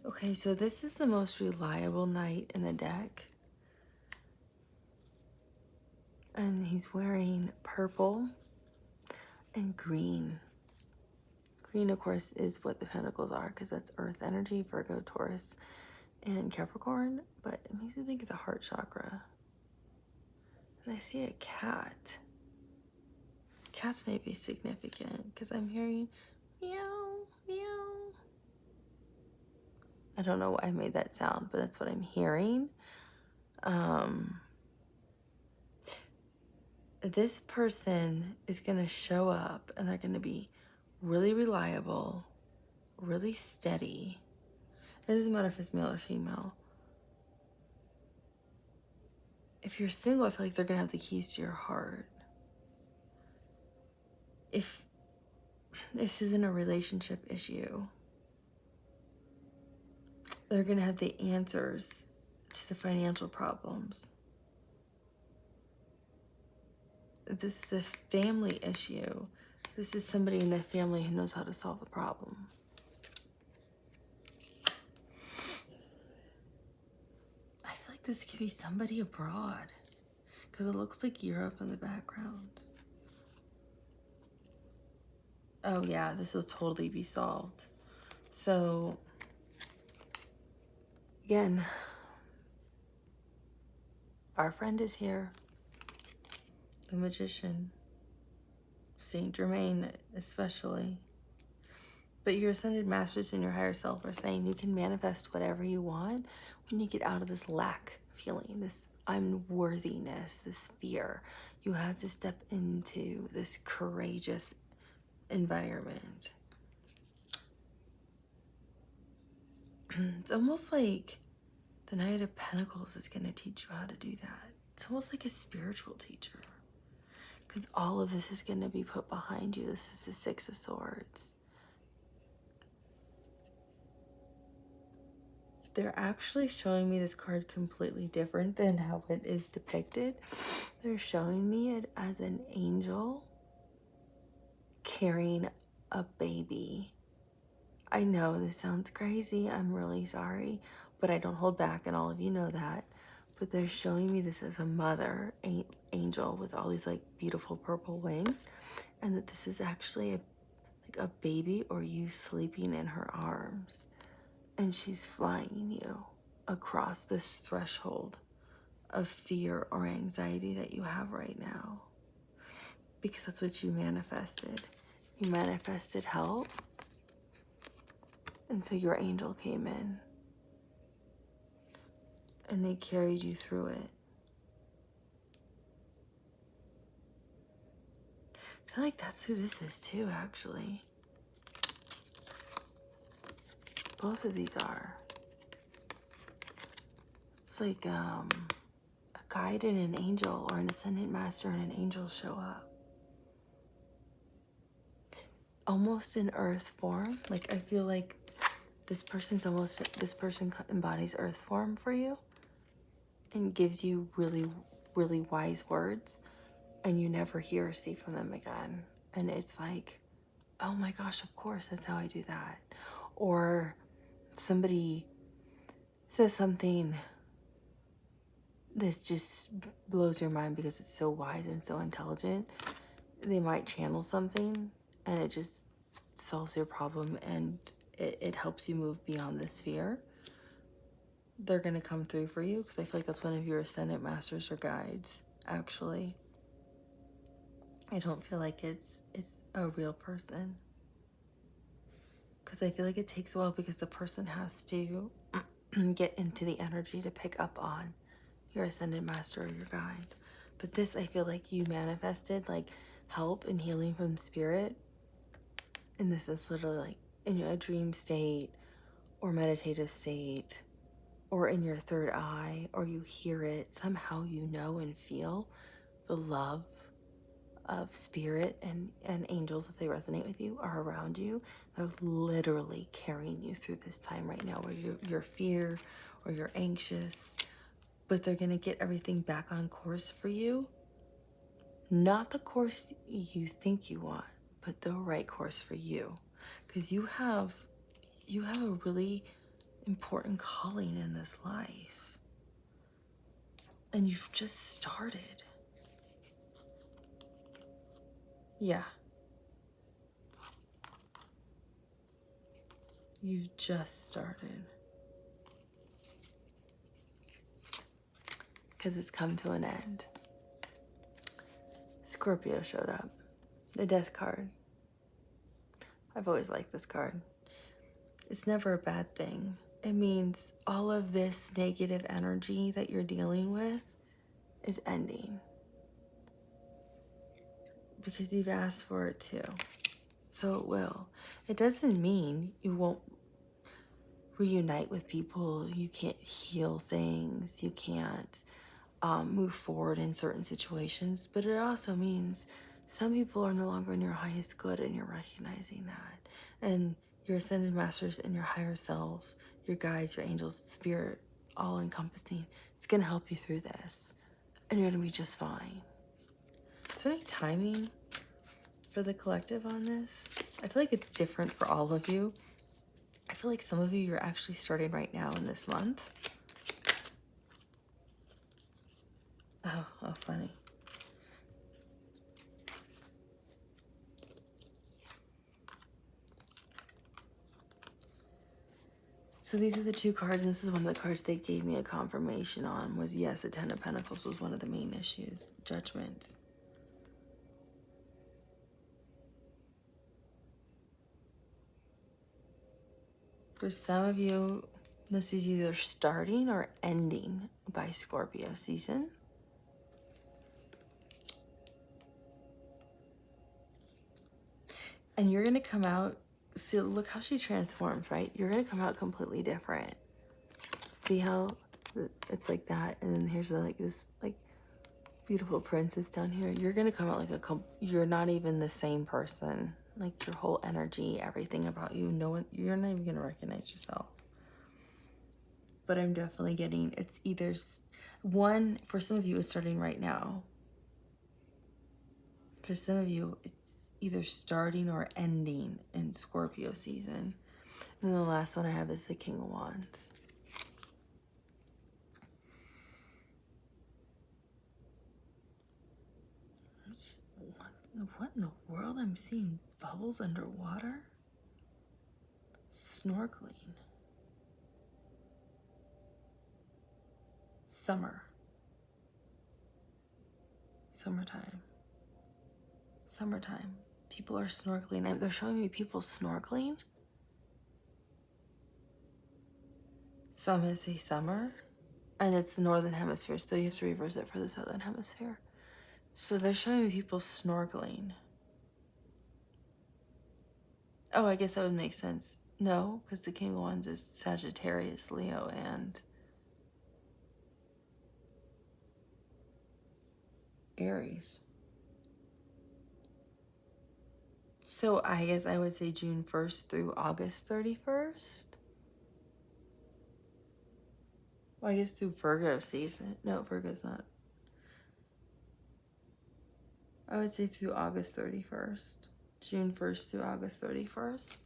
Okay, so this is the most reliable knight in the deck. And he's wearing purple and green. Green, of course, is what the Pentacles are, because that's Earth energy, Virgo, Taurus, and Capricorn. But it makes me think of the heart chakra. And I see a cat. Cats may be significant, because I'm hearing meow, meow. I don't know why I made that sound, but that's what I'm hearing. This person is going to show up, and they're going to be really reliable, really steady. It doesn't matter if it's male or female. If you're single, I feel like they're going to have the keys to your heart. If this isn't a relationship issue, they're going to have the answers to the financial problems. If this is a family issue, this is somebody in the family who knows how to solve the problem. I feel like this could be somebody abroad, because it looks like Europe in the background. Oh yeah, this will totally be solved. So, again, our friend is here. The Magician. Saint Germain especially. But your ascended masters and your higher self are saying you can manifest whatever you want when you get out of this lack feeling, this unworthiness, this fear. You have to step into this courageous environment. It's almost like the Knight of Pentacles is going to teach you how to do that. It's almost like a spiritual teacher, because all of this is going to be put behind you. This is the Six of Swords. They're actually showing me this card completely different than how it is depicted. They're showing me it as an angel carrying a baby. I know this sounds crazy. I'm really sorry, but I don't hold back, and all of you know that. But they're showing me this as a mother angel with all these like beautiful purple wings, and that this is actually like a baby or you sleeping in her arms, and she's flying you across this threshold of fear or anxiety that you have right now, because that's what you manifested. You manifested help, and so your angel came in and they carried you through it. I feel like that's who this is too, actually. Both of these are. It's like a guide and an angel, or an ascendant master and an angel show up. Almost in earth form. Like, I feel like this person embodies earth form for you and gives you really, really wise words, and you never hear or see from them again. And it's like, oh my gosh, of course, that's how I do that. Or somebody says something that just blows your mind because it's so wise and so intelligent. They might channel something and it just solves your problem, and it helps you move beyond this fear. They're going to come through for you, because I feel like that's one of your ascendant masters or guides, actually. I don't feel like it's a real person, because I feel like it takes a while, because the person has to get into the energy to pick up on your ascendant master or your guide. But this, I feel like you manifested like help and healing from spirit, and this is literally like in a dream state or meditative state, or in your third eye, or you hear it somehow, you know and feel the love of spirit and angels, if they resonate with you, are around you. They're literally carrying you through this time right now where you're fear or you're anxious, but they're going to get everything back on course for you. Not the course you think you want, but the right course for you. Because you have a really important calling in this life. And you've just started. Yeah. You've just started. Because it's come to an end. Scorpio showed up. The Death card. I've always liked this card. It's never a bad thing. It means all of this negative energy that you're dealing with is ending. Because you've asked for it too. So it will. It doesn't mean you won't reunite with people. You can't heal things. You can't move forward in certain situations. But it also means some people are no longer in your highest good, and you're recognizing that. And your ascended masters and your higher self, your guides, your angels, spirit, all encompassing, it's going to help you through this. And you're going to be just fine. Is there any timing for the collective on this? I feel like it's different for all of you. I feel like some of you, you're actually starting right now in this month. Oh, funny. So these are the two cards, and this is one of the cards they gave me a confirmation on, was yes, the Ten of Pentacles was one of the main issues. Judgment. For some of you, this is either starting or ending by Scorpio season. And you're going to come out, see, look how she transforms, right? You're going to come out completely different. See how it's like that? And then here's like this, like, beautiful princess down here. You're going to come out like you're not even the same person. Like your whole energy, everything about you, no one, you're not even going to recognize yourself. But I'm definitely getting, it's either one, for some of you, it's starting right now. For some of you, it's either starting or ending in Scorpio season. And the last one I have is the King of Wands. What in the world? I'm seeing bubbles underwater? Snorkeling. Summer. Summertime. Summertime. People are snorkeling. They're showing me people snorkeling. So I'm going to say summer. And it's the northern hemisphere, so you have to reverse it for the southern hemisphere. So they're showing me people snorkeling. Oh, I guess that would make sense. No, because the King of Wands is Sagittarius, Leo, and Aries. So I guess I would say June 1st through August 31st. Well, I guess through Virgo season. No, Virgo's not. I would say through August 31st. June 1st through August 31st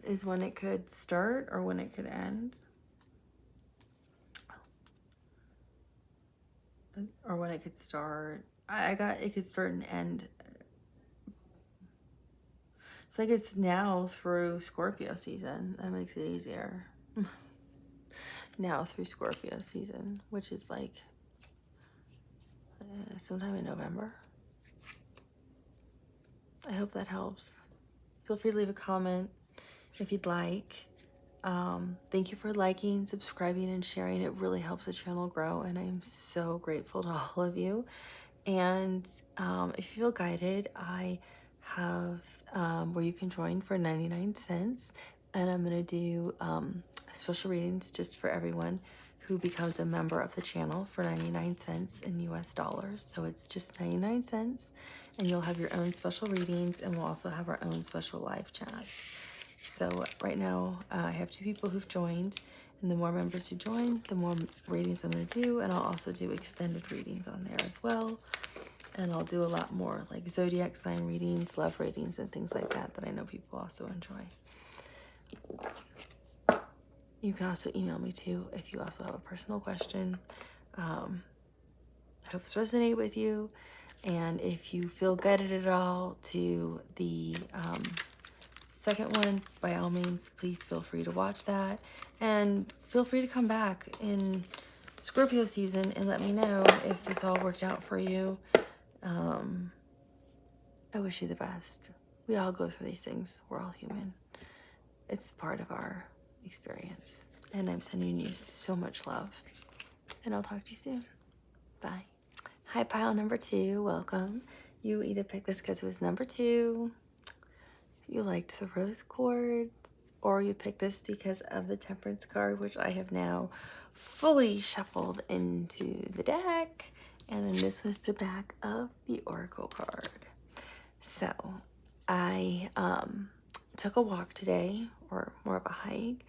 is when it could start or when it could end. Or when it could start. I got it could start and end. It's like it's now through Scorpio season. That makes it easier. Now through Scorpio season, which is like sometime in November. I hope that helps. Feel free to leave a comment if you'd like. Thank you for liking, subscribing, and sharing. It really helps the channel grow, and I'm so grateful to all of you. And if you feel guided, I have where you can join for 99 cents, and I'm gonna do special readings just for everyone who becomes a member of the channel for 99 cents in US dollars. So it's just 99 cents, and you'll have your own special readings, and we'll also have our own special live chats. So right now I have 2 people who've joined, and the more members who join, the more readings I'm going to do, and I'll also do extended readings on there as well. And I'll do a lot more like zodiac sign readings, love readings, and things like that I know people also enjoy. You can also email me too if you also have a personal question. I hope this resonated with you. And if you feel guided at all to the second one, by all means, please feel free to watch that. And feel free to come back in Scorpio season and let me know if this all worked out for you. I wish you the best. We all go through these things. We're all human. It's part of our experience. And I'm sending you so much love. And I'll talk to you soon. Bye. Hi, pile number 2. Welcome. You either picked this because it was number 2, you liked the rose quartz, or you picked this because of the temperance card, which I have now fully shuffled into the deck. And then this was the back of the oracle card. So I took a walk today, or more of a hike,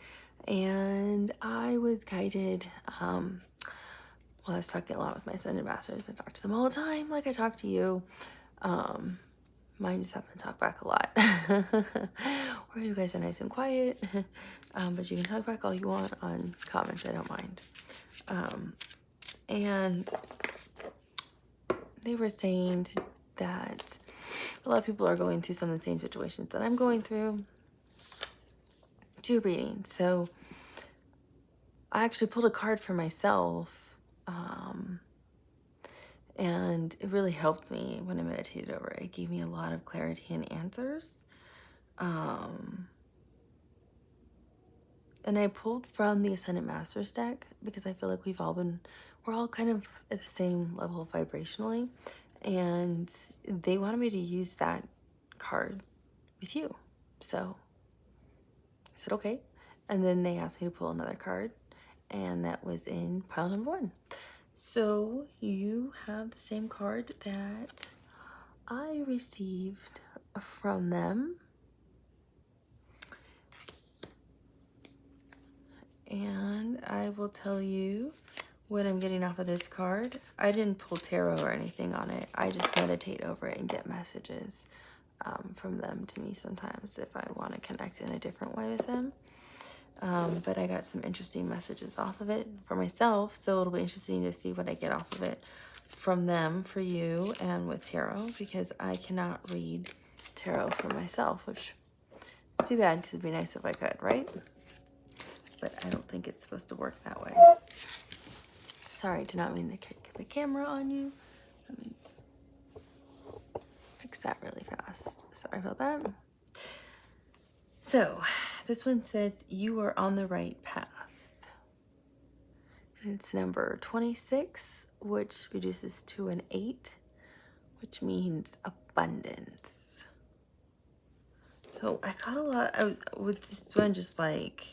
and I was guided. Well, I was talking a lot with my ascended masters. I talk to them all the time, like I talk to you. Mine just happen to talk back a lot. Or you guys are nice and quiet. But you can talk back all you want on comments. I don't mind. And they were saying that a lot of people are going through some of the same situations that I'm going through. Do reading. So I actually pulled a card for myself. And it really helped me when I meditated over it. It gave me a lot of clarity and answers. And I pulled from the Ascended Masters deck because I feel like we're all kind of at the same level vibrationally. And they wanted me to use that card with you. So I said, okay. And then they asked me to pull another card, and that was in pile number 1. So you have the same card that I received from them. And I will tell you what I'm getting off of this card. I didn't pull tarot or anything on it. I just meditate over it and get messages from them to me sometimes if I want to connect in a different way with them. But I got some interesting messages off of it for myself, so it'll be interesting to see what I get off of it from them for you and with tarot, because I cannot read tarot for myself, which is too bad because it'd be nice if I could, right? But I don't think it's supposed to work that way. Sorry, did not mean to kick the camera on you. Let me fix that really fast. Sorry about that. So this one says you are on the right path. And it's number 26, which reduces to an 8, which means abundance. So I got a lot, with this one, just like,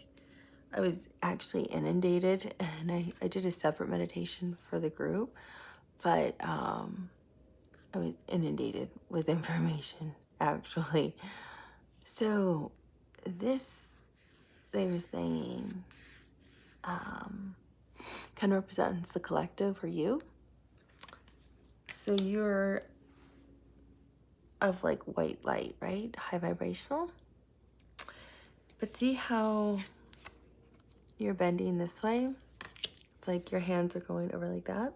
I was actually inundated, and I did a separate meditation for the group, but I was inundated with information, actually. So this, they were saying, kind of represents the collective or you. So you're of like white light, right? High vibrational. But see how you're bending this way? It's like your hands are going over like that.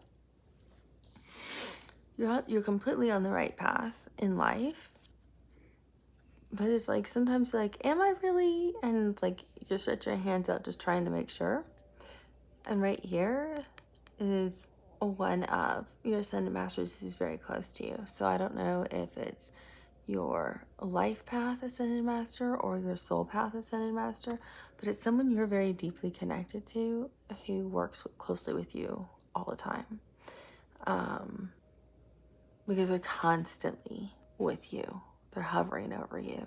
You're completely on the right path in life. But it's like sometimes you're like, am I really? And it's like you stretch your hands out just trying to make sure. And right here is one of your ascended masters who's very close to you. So I don't know if it's your life path ascended master or your soul path ascended master, but it's someone you're very deeply connected to who works closely with you all the time. Because they're constantly with you. They're hovering over you.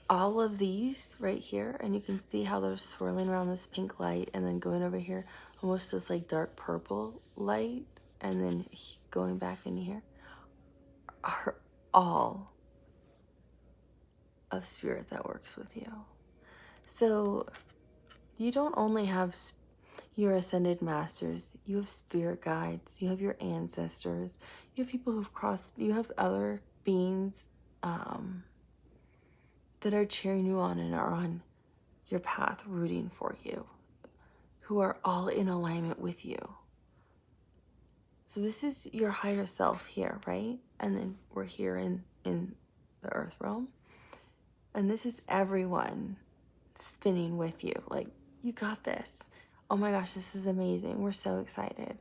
All of these right here, and you can see how they're swirling around this pink light and then going over here. almost this like dark purple light, and then going back into here, are all of spirit that works with you. So you don't only have your ascended masters, you have spirit guides, you have your ancestors, you have people who've crossed, you have other beings that are cheering you on and are on your path, rooting for you, who are all in alignment with you. So this is your higher self here, right? And then we're here in the earth realm. And this is everyone spinning with you. Like, you got this. Oh my gosh, this is amazing. We're so excited.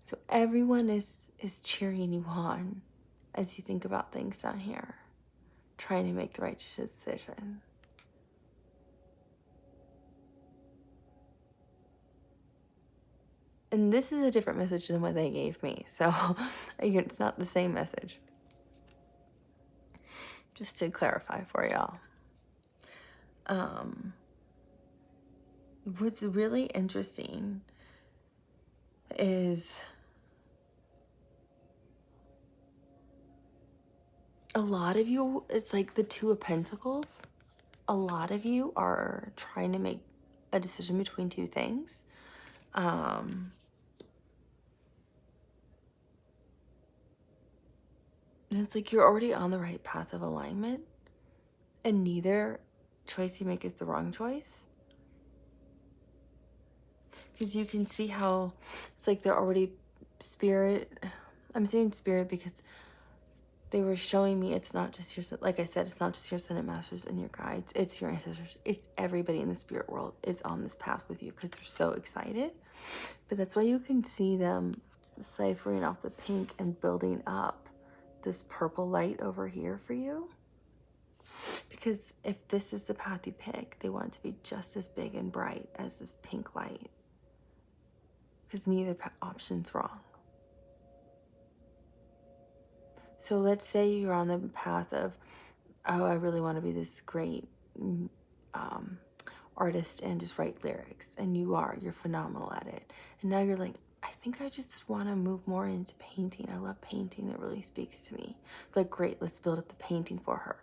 So everyone is cheering you on as you think about things down here, trying to make the right decision. And this is a different message than what they gave me. So it's not the same message. Just to clarify for y'all. What's really interesting is a lot of you, it's like the Two of Pentacles. A lot of you are trying to make a decision between two things. And it's like you're already on the right path of alignment, and neither choice you make is the wrong choice. Because you can see how it's like they're already spirit. I'm saying spirit because they were showing me it's not just your, like I said, it's not just your ascended masters and your guides. It's your ancestors. It's everybody in the spirit world is on this path with you because they're so excited. But that's why you can see them ciphering off the pink and building up this purple light over here for you. Because if this is the path you pick, they want it to be just as big and bright as this pink light. Because neither option's wrong. So let's say you're on the path of, oh, I really want to be this great artist and just write lyrics. And you're phenomenal at it. And now you're like, I think I just want to move more into painting. I love painting. It really speaks to me. Like, great, let's build up the painting for her.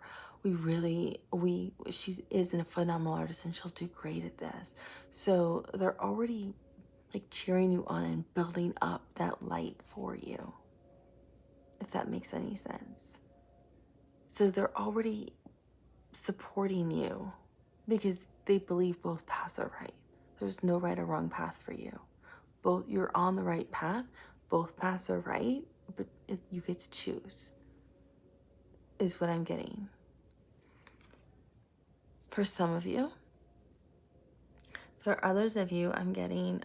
She is a phenomenal artist and she'll do great at this. So they're already like cheering you on and building up that light for you, if that makes any sense. So they're already supporting you because they believe both paths are right. There's no right or wrong path for you. You're on the right path. Both paths are right, but you get to choose, is what I'm getting. For some of you. For others of you, I'm getting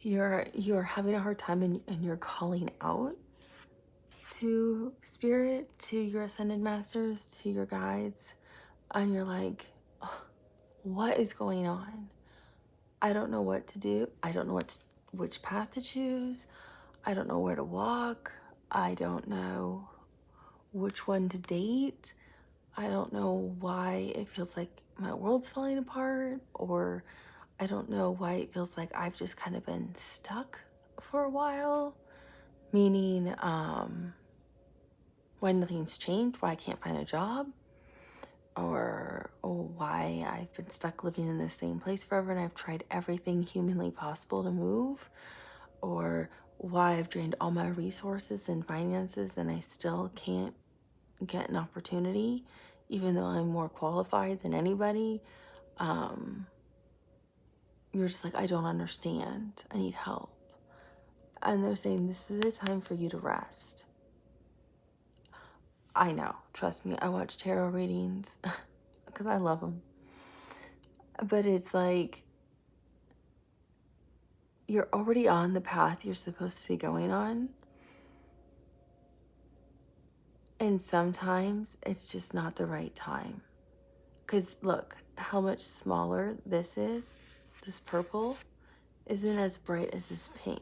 you're having a hard time and you're calling out to spirit, to your ascended masters, to your guides, and you're like, oh, what is going on? I don't know what to do. I don't know which path to choose. I don't know where to walk. I don't know which one to date. I don't know why it feels like my world's falling apart, or I don't know why it feels like I've just kind of been stuck for a while, meaning why nothing's changed, why I can't find a job, or why I've been stuck living in the same place forever and I've tried everything humanly possible to move, or why I've drained all my resources and finances and I still can't get an opportunity, even though I'm more qualified than anybody. You're just like, I don't understand. I need help. And they're saying this is a time for you to rest. I know, trust me, I watch tarot readings because I love them. But it's like, you're already on the path you're supposed to be going on. And sometimes it's just not the right time. Because look how much smaller this is. This purple isn't as bright as this pink.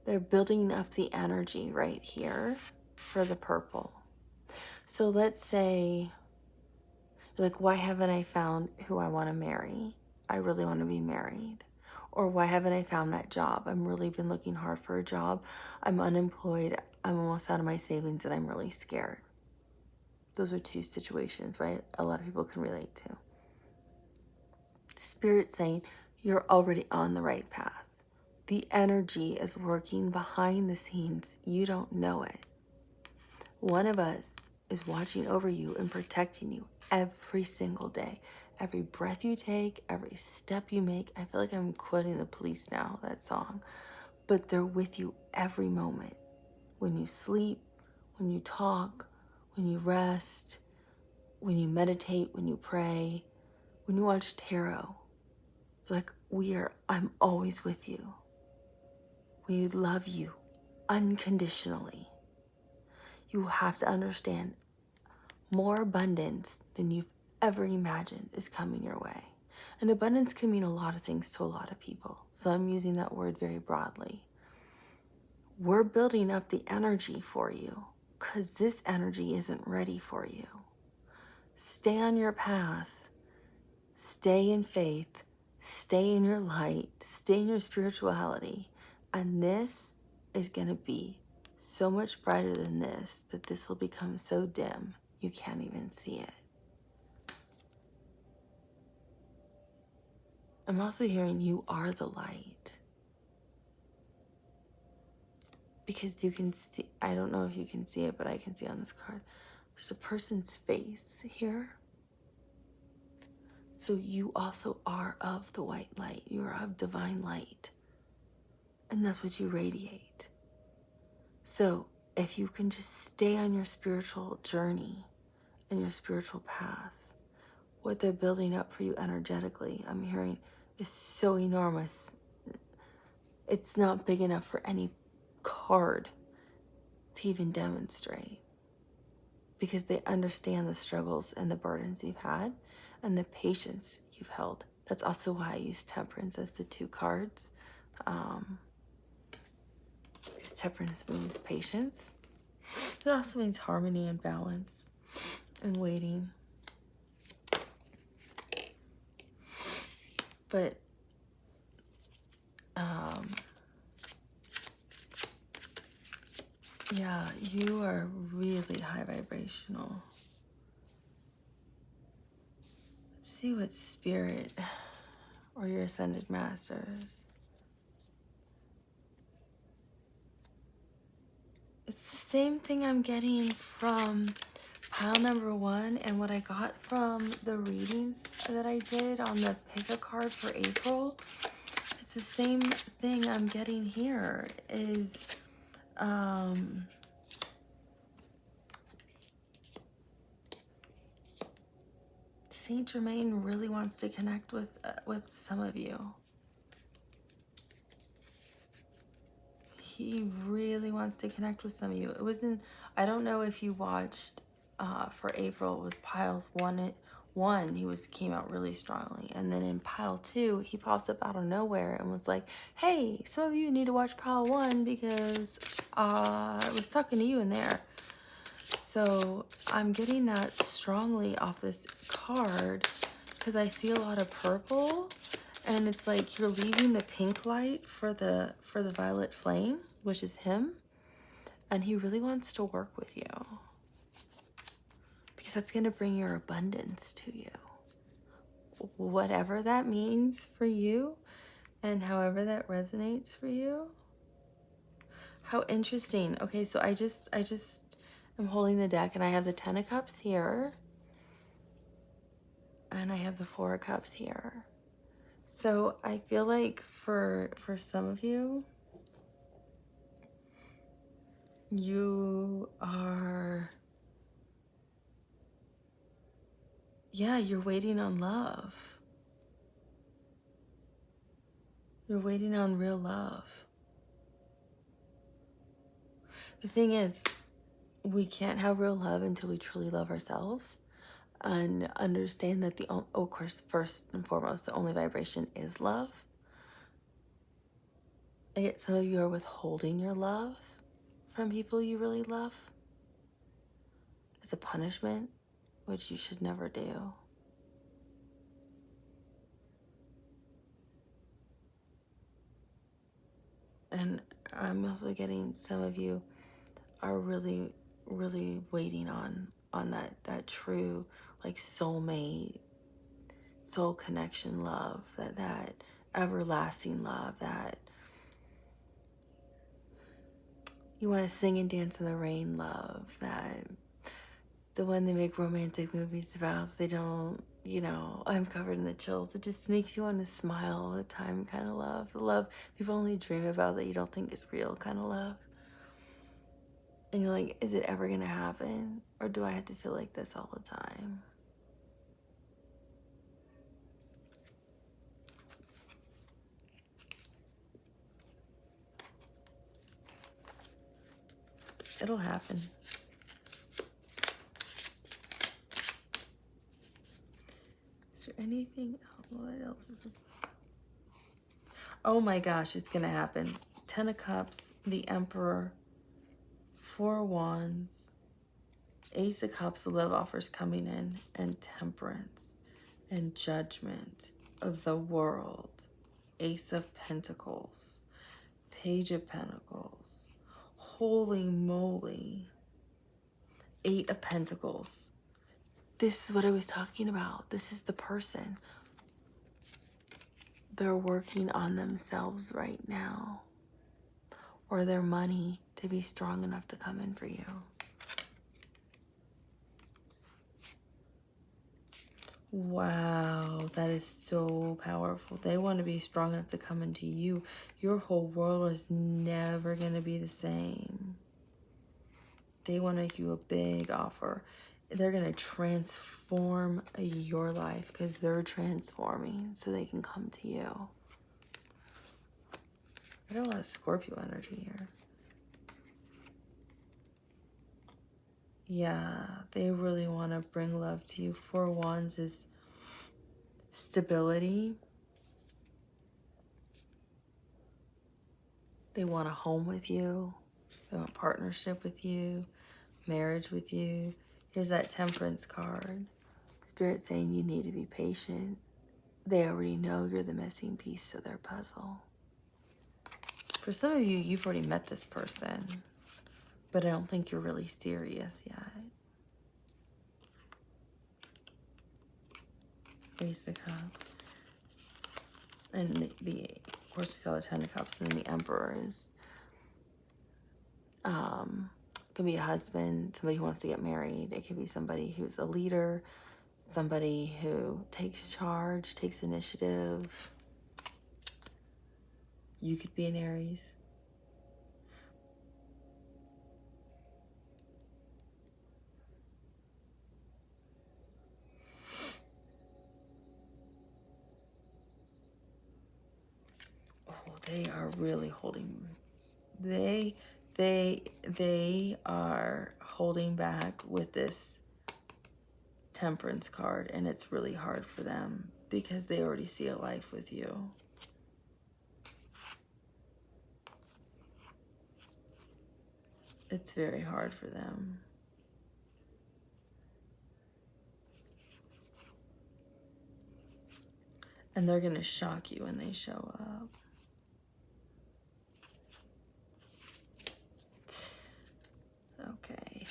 They're building up the energy right here for the purple. So let's say, like, why haven't I found who I want to marry? I really want to be married. Or why haven't I found that job? I'm really been looking hard for a job. I'm unemployed. I'm almost out of my savings and I'm really scared. Those are two situations, right? A lot of people can relate to. Spirit saying you're already on the right path. The energy is working behind the scenes. You don't know it. One of us is watching over you and protecting you every single day. Every breath you take, every step you make. I feel like I'm quoting the Police now, that song. But they're with you every moment. When you sleep, when you talk, when you rest, when you meditate, when you pray, when you watch tarot. Like, I'm always with you. We love you unconditionally. You have to understand more abundance than you've ever imagined is coming your way. And abundance can mean a lot of things to a lot of people. So I'm using that word very broadly. We're building up the energy for you because this energy isn't ready for you. Stay on your path. Stay in faith. Stay in your light. Stay in your spirituality. And this is going to be so much brighter than this that this will become so dim you can't even see it. I'm also hearing you are the light. Because you can see, I don't know if you can see it, but I can see on this card, there's a person's face here. So you also are of the white light. You are of divine light. And that's what you radiate. So if you can just stay on your spiritual journey and your spiritual path, what they're building up for you energetically, I'm hearing, is so enormous. It's not big enough for any card to even demonstrate. Because they understand the struggles and the burdens you've had and the patience you've held. That's also why I use Temperance as the 2 cards. Because Temperance means patience. It also means harmony and balance and waiting. But yeah, you are really high vibrational. Let's see what spirit or your ascended masters. It's the same thing I'm getting from pile number 1 and what I got from the readings that I did on the pick a card for April. It's the same thing I'm getting here is Saint Germain really wants to connect with some of you. He really wants to connect with some of you. It was in, I don't know if you watched for April, it was piles 1. He came out really strongly. And then in pile 2, he popped up out of nowhere and was like, hey, some of you need to watch pile 1 because I was talking to you in there. So I'm getting that strongly off this card because I see a lot of purple and it's like you're leaving the pink light for the violet flame, which is him. And he really wants to work with you because that's going to bring your abundance to you. Whatever that means for you and however that resonates for you. How interesting. Okay, so I just am holding the deck and I have the 10 of Cups here. And I have the 4 of Cups here. So I feel like for some of you, you are, you're waiting on love. You're waiting on real love. The thing is, we can't have real love until we truly love ourselves and understand that of course, first and foremost, the only vibration is love. I get some of you are withholding your love from people you really love as a punishment, which you should never do. And I'm also getting some of you are really, really waiting on that true, like, soulmate, soul connection love, that everlasting love, that you want to sing and dance in the rain love, that the one they make romantic movies about, they don't, you know, I'm covered in the chills. It just makes you want to smile all the time kind of love. The love people only dream about that you don't think is real kind of love. And you're like, is it ever going to happen? Or do I have to feel like this all the time? It'll happen. Is there anything else? What else is it? Oh my gosh, it's going to happen. 10 of Cups, the Emperor, 4 Wands, Ace of Cups, the love offers coming in, and Temperance, and Judgment of the World, Ace of Pentacles, Page of Pentacles, holy moly, 8 of Pentacles. This is what I was talking about. This is the person. They're working on themselves right now, or their money to be strong enough to come in for you. Wow, that is so powerful. They want to be strong enough to come into you. Your whole world is never going to be the same. They want to make you a big offer. They're going to transform your life because they're transforming so they can come to you. I got a lot of Scorpio energy here. Yeah, they really want to bring love to you. 4 Wands is stability. They want a home with you. They want partnership with you, marriage with you. Here's that Temperance card. Spirit saying you need to be patient. They already know you're the missing piece to their puzzle. For some of you, you've already met this person, but I don't think you're really serious yet. Ace of Cups. And of course, we saw the 10 of Cups, and then the Emperor is, could be a husband, somebody who wants to get married. It could be somebody who's a leader, somebody who takes charge, takes initiative. You could be an Aries. Oh, they are really holding. They are holding back with this Temperance card, and it's really hard for them because they already see a life with you. It's very hard for them. And they're going to shock you when they show up. Okay.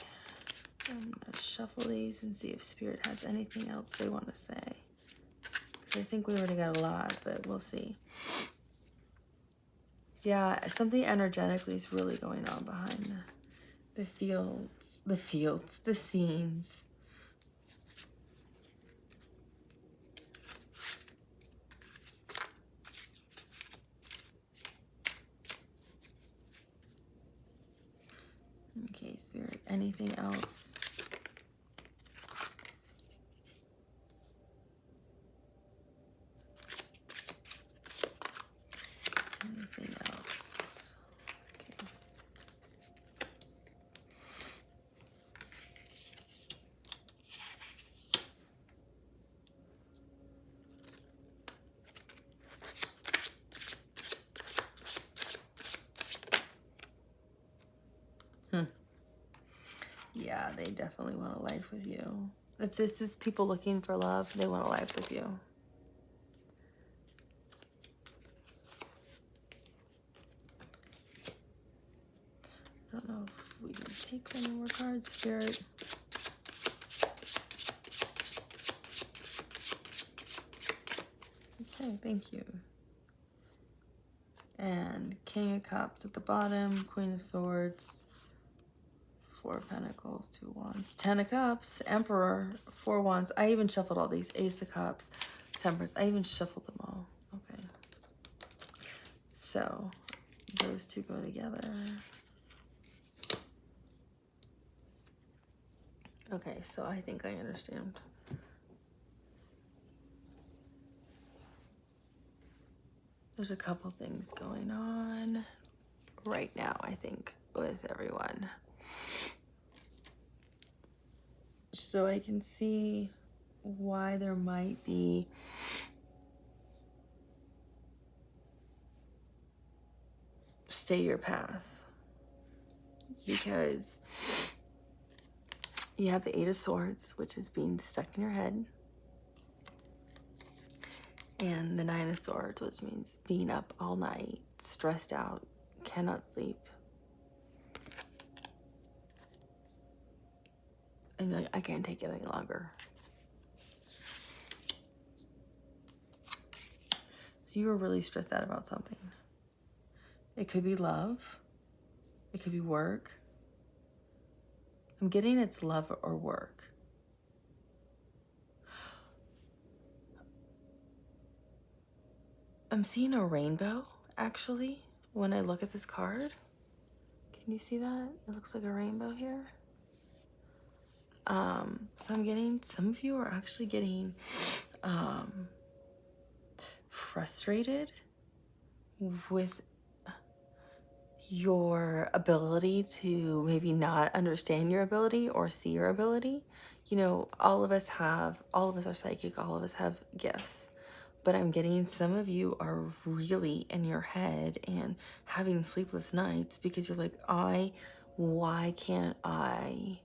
I'm going to shuffle these and see if Spirit has anything else they want to say. Because I think we already got a lot, but we'll see. Yeah, something energetically is really going on behind the fields, the scenes. Okay, Spirit, anything else? Anything else? Okay. Yeah, they definitely want a life with you. If this is people looking for love, they want a life with you. don't know if we can take any more cards. Spirit. Okay, thank you. And King of Cups at the bottom, Queen of Swords, 4 of Pentacles, 2 Wands, 10 of Cups, Emperor, 4 Wands. I even shuffled all these. Ace of Cups, Temperance. I even shuffled them all. Okay. So, those two go together. Okay, so I think I understand. There's a couple things going on right now, I think, with everyone. So I can see why there might be stay your path, because you have the 8 of Swords, which is being stuck in your head, and the 9 of Swords, which means being up all night, stressed out, cannot sleep. And like, I can't take it any longer. So you were really stressed out about something. It could be love. It could be work. I'm getting it's love or work. I'm seeing a rainbow, actually, when I look at this card. Can you see that? It looks like a rainbow here. So I'm getting, some of you are actually getting frustrated with your ability to maybe not understand your ability or see your ability. You know, all of us are psychic, all of us have gifts. But I'm getting some of you are really in your head and having sleepless nights because you're like, why can't I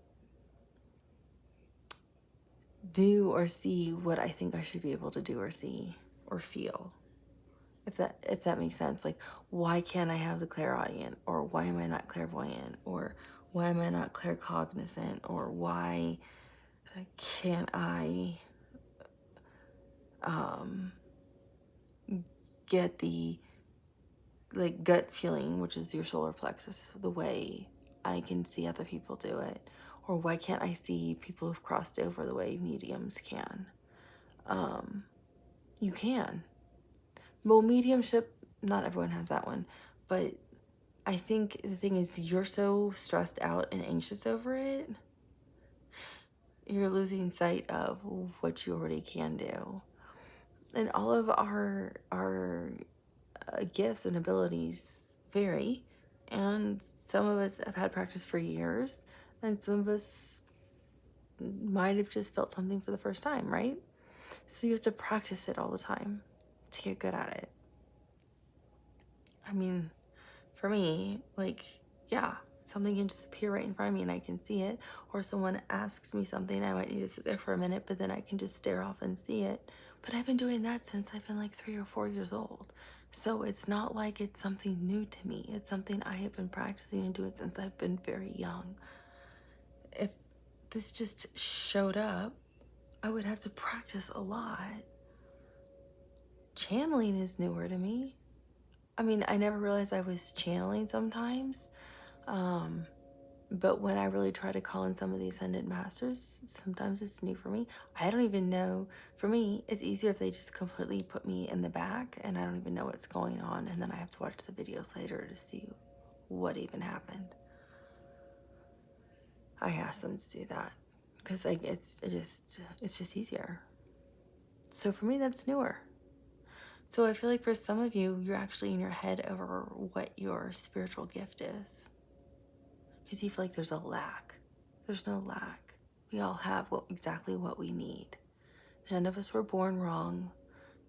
do or see what I think I should be able to do or see or feel? If that makes sense. Like, why can't I have the clairaudient? Or why am I not clairvoyant? Or why am I not claircognizant? Or why can't I get the like gut feeling, which is your solar plexus, the way I can see other people do it? Or why can't I see people who've crossed over the way mediums can? You can. Well, mediumship, not everyone has that one, but I think the thing is, you're so stressed out and anxious over it, you're losing sight of what you already can do. And all of our gifts and abilities vary, and some of us have had practice for years, and some of us might have just felt something for the first time, right? So you have to practice it all the time to get good at it. I mean, for me, like, yeah, something can just appear right in front of me and I can see it. Or someone asks me something, I might need to sit there for a minute, but then I can just stare off and see it. But I've been doing that since I've been like 3 or 4 years old. So it's not like it's something new to me. It's something I have been practicing and doing since I've been very young. If this just showed up, I would have to practice a lot. Channeling is newer to me. I mean, I never realized I was channeling sometimes. But when I really try to call in some of the Ascended Masters, sometimes it's new for me. I don't even know. For me, it's easier if they just completely put me in the back and I don't even know what's going on. And then I have to watch the videos later to see what even happened. I ask them to do that because like it's just easier. So for me, that's newer. So I feel like for some of you, you're actually in your head over what your spiritual gift is. Because you feel like there's a lack. There's no lack. We all have exactly what we need. None of us were born wrong.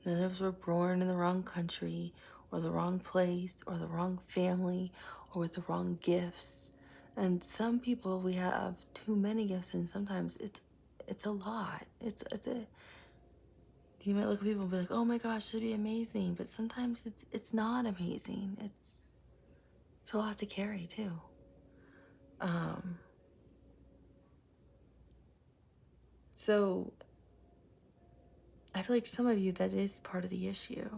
None of us were born in the wrong country or the wrong place or the wrong family or with the wrong gifts. And some people, we have too many gifts, and sometimes it's a lot. You might look at people and be like, oh my gosh, it'd be amazing. But sometimes it's not amazing. It's a lot to carry too. So I feel like some of you, that is part of the issue.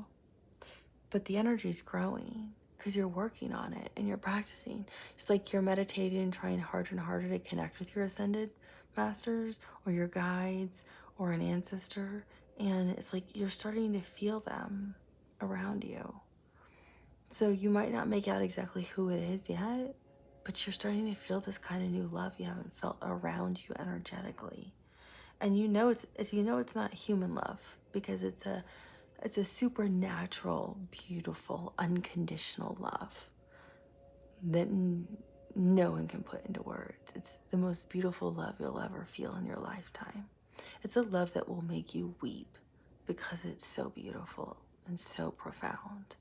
But the energy is growing because you're working on it and you're practicing. It's like you're meditating and trying harder and harder to connect with your ascended masters or your guides or an ancestor. And it's like you're starting to feel them around you. So you might not make out exactly who it is yet, but you're starting to feel this kind of new love you haven't felt around you energetically. And you know it's not human love because it's a supernatural, beautiful, unconditional love that no one can put into words. It's the most beautiful love you'll ever feel in your lifetime. It's a love that will make you weep because it's so beautiful and so profound.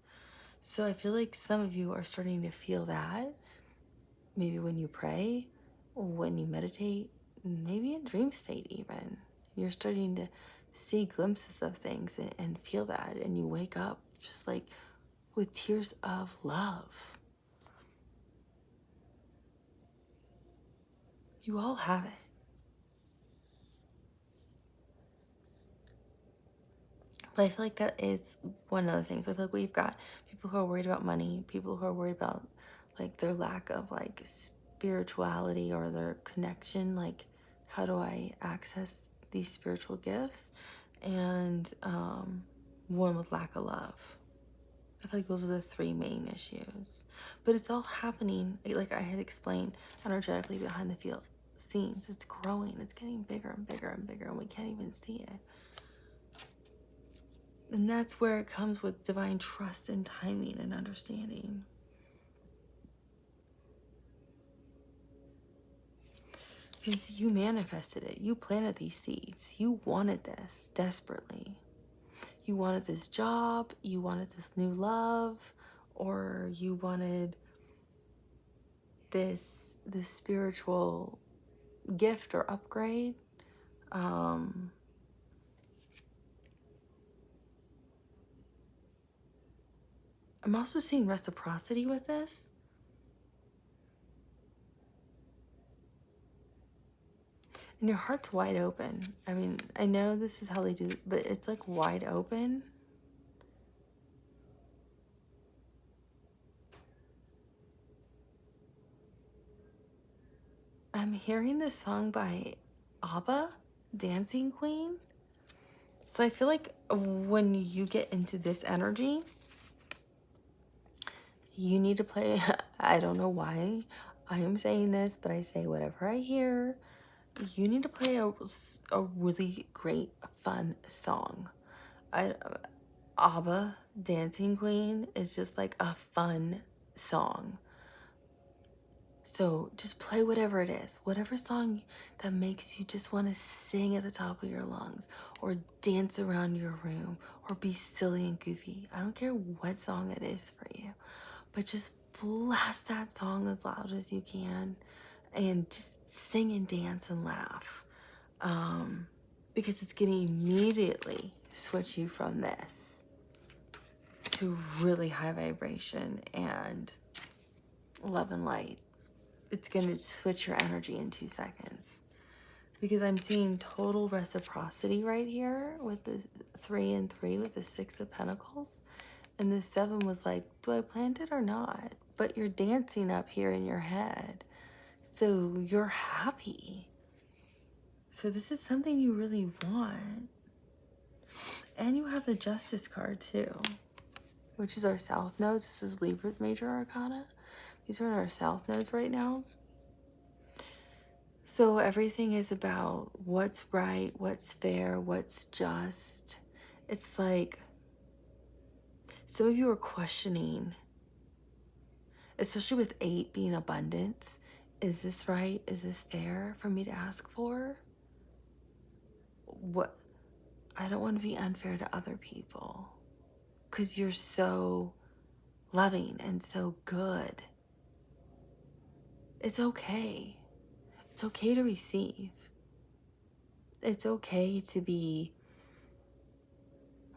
So I feel like some of you are starting to feel that, maybe when you pray, when you meditate, maybe in dream state even. You're starting to see glimpses of things and feel that, and you wake up just like with tears of love. You all have it. But I feel like that is one of the things. I feel like we've got people who are worried about money, people who are worried about like their lack of like spirituality or their connection, like how do I access these spiritual gifts, and one with lack of love. I feel like those are the three main issues. But it's all happening, like I had explained, energetically behind the scenes. It's growing, it's getting bigger and bigger and bigger, and we can't even see it. And that's where it comes with divine trust and timing and understanding. Because you manifested it. You planted these seeds. You wanted this desperately. You wanted this job. You wanted this new love. Or you wanted this spiritual gift or upgrade. I'm also seeing reciprocity with this. And your heart's wide open. I mean, I know this is how they do it, but it's like wide open. I'm hearing this song by ABBA, Dancing Queen. So I feel like when you get into this energy, you need to play, I don't know why I am saying this, but I say whatever I hear. You need to play a really great, fun song. ABBA, Dancing Queen is just like a fun song. So just play whatever it is, whatever song that makes you just want to sing at the top of your lungs or dance around your room or be silly and goofy. I don't care what song it is for you, but just blast that song as loud as you can and just sing and dance and laugh, because it's going to immediately switch you from this to really high vibration and love and light. It's going to switch your energy in 2 seconds, because I'm seeing total reciprocity right here with the 3 and 3 with the 6 of Pentacles, and the 7 was like, do I plant it or not? But you're dancing up here in your head, so you're happy. So this is something you really want. And you have the Justice card too, which is our South nodes. This is Libra's major arcana. These are in our South nodes right now. So everything is about what's right, what's fair, what's just. It's like some of you are questioning, especially with 8 being abundance. Is this right? Is this fair for me to ask for? What? I don't want to be unfair to other people because you're so loving and so good. It's okay. It's okay to receive. It's okay to be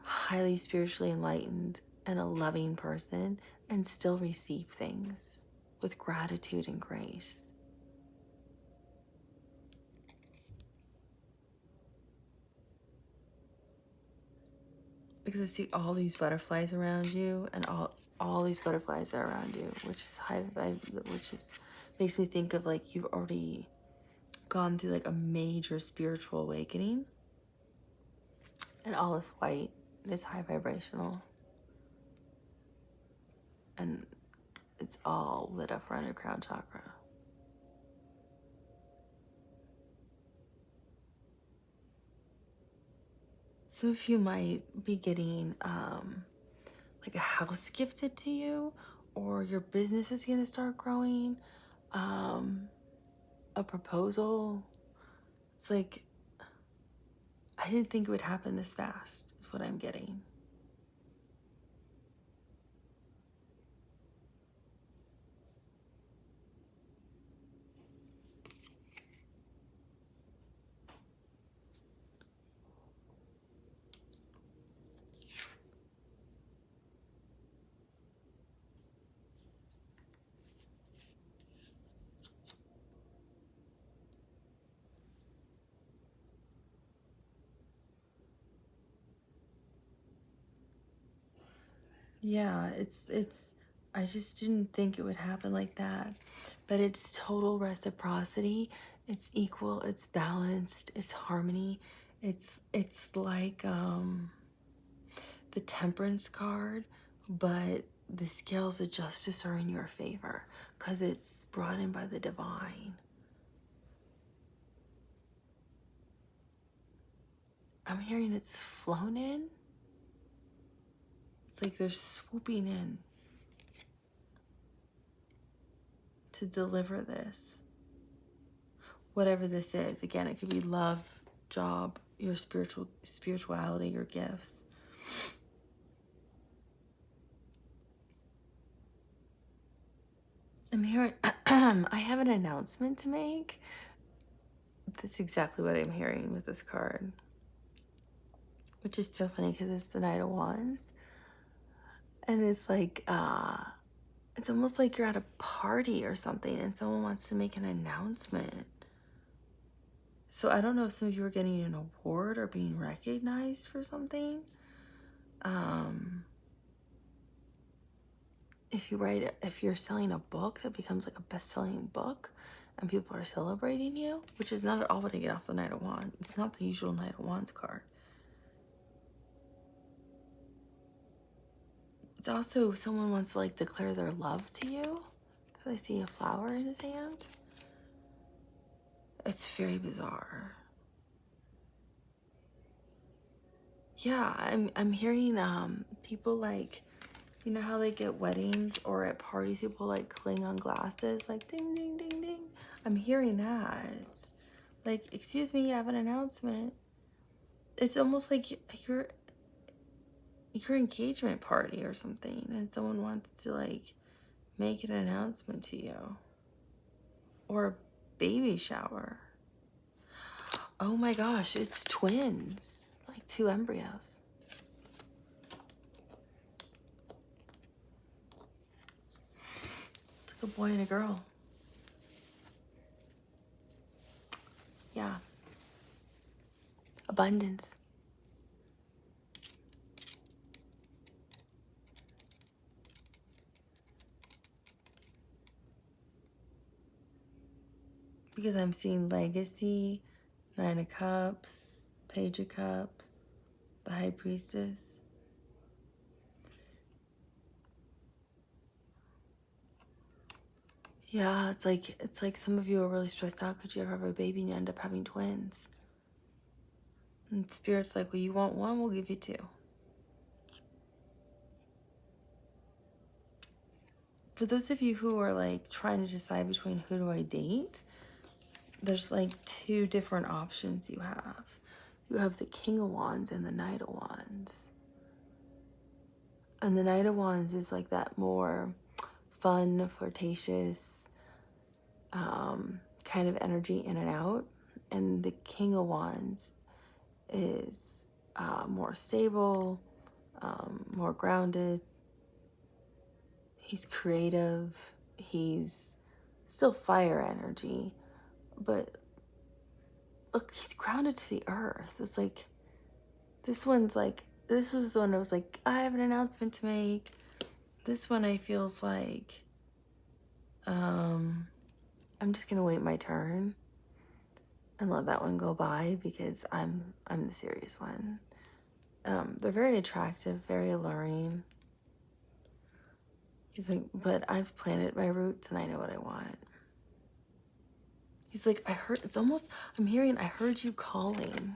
highly spiritually enlightened and a loving person and still receive things with gratitude and grace. because I see all these butterflies around you, and all these butterflies are around you, which is high vibe, which is makes me think of like you've already gone through like a major spiritual awakening, and all is white is high vibrational, and it's all lit up around your crown chakra. So if you might be getting like a house gifted to you, or your business is going to start growing, a proposal. It's like, I didn't think it would happen this fast, is what I'm getting. Yeah, I just didn't think it would happen like that. But it's total reciprocity. It's equal, it's balanced, it's harmony. It's like the Temperance card, but the scales of justice are in your favor because it's brought in by the divine. I'm hearing it's flown in. It's like they're swooping in to deliver this. Whatever this is. Again, it could be love, job, your spirituality, your gifts. I'm hearing I have an announcement to make. That's exactly what I'm hearing with this card. Which is so funny because it's the Knight of Wands. And it's like it's almost like you're at a party or something and someone wants to make an announcement. So I don't know if some of you are getting an award or being recognized for something. If you're selling a book that becomes like a best-selling book and people are celebrating you, which is not at all what I get off the Knight of Wands. It's not the usual Knight of Wands card. It's also if someone wants to like declare their love to you, because I see a flower in his hand. It's very bizarre. Yeah, I'm hearing people like, you know how they get weddings or at parties people like cling on glasses like ding ding ding ding. I'm hearing that. Like, excuse me, I have an announcement. It's almost like your engagement party or something and someone wants to like make an announcement to you. Or a baby shower. Oh my gosh, it's twins. Like 2 embryos. It's like a boy and a girl. Yeah. Abundance. Because I'm seeing legacy, 9 of Cups, Page of Cups, the High Priestess. Yeah, it's like some of you are really stressed out because you ever have a baby and you end up having twins. And Spirit's like, well, you want one, we'll give you 2. For those of you who are like trying to decide between who do I date, there's like 2 different options you have. You have the King of Wands and the Knight of Wands. And the Knight of Wands is like that more fun, flirtatious kind of energy in and out. And the King of Wands is more stable, more grounded. He's creative. He's still fire energy, but look, he's grounded to the earth. It's like, this one's like this was the one I was like, I have an announcement to make. This one I feels like I'm just gonna wait my turn and let that one go by because I'm the serious one. They're very attractive, very alluring. He's like, but I've planted my roots and I know what I want. He's like, I'm hearing, I heard you calling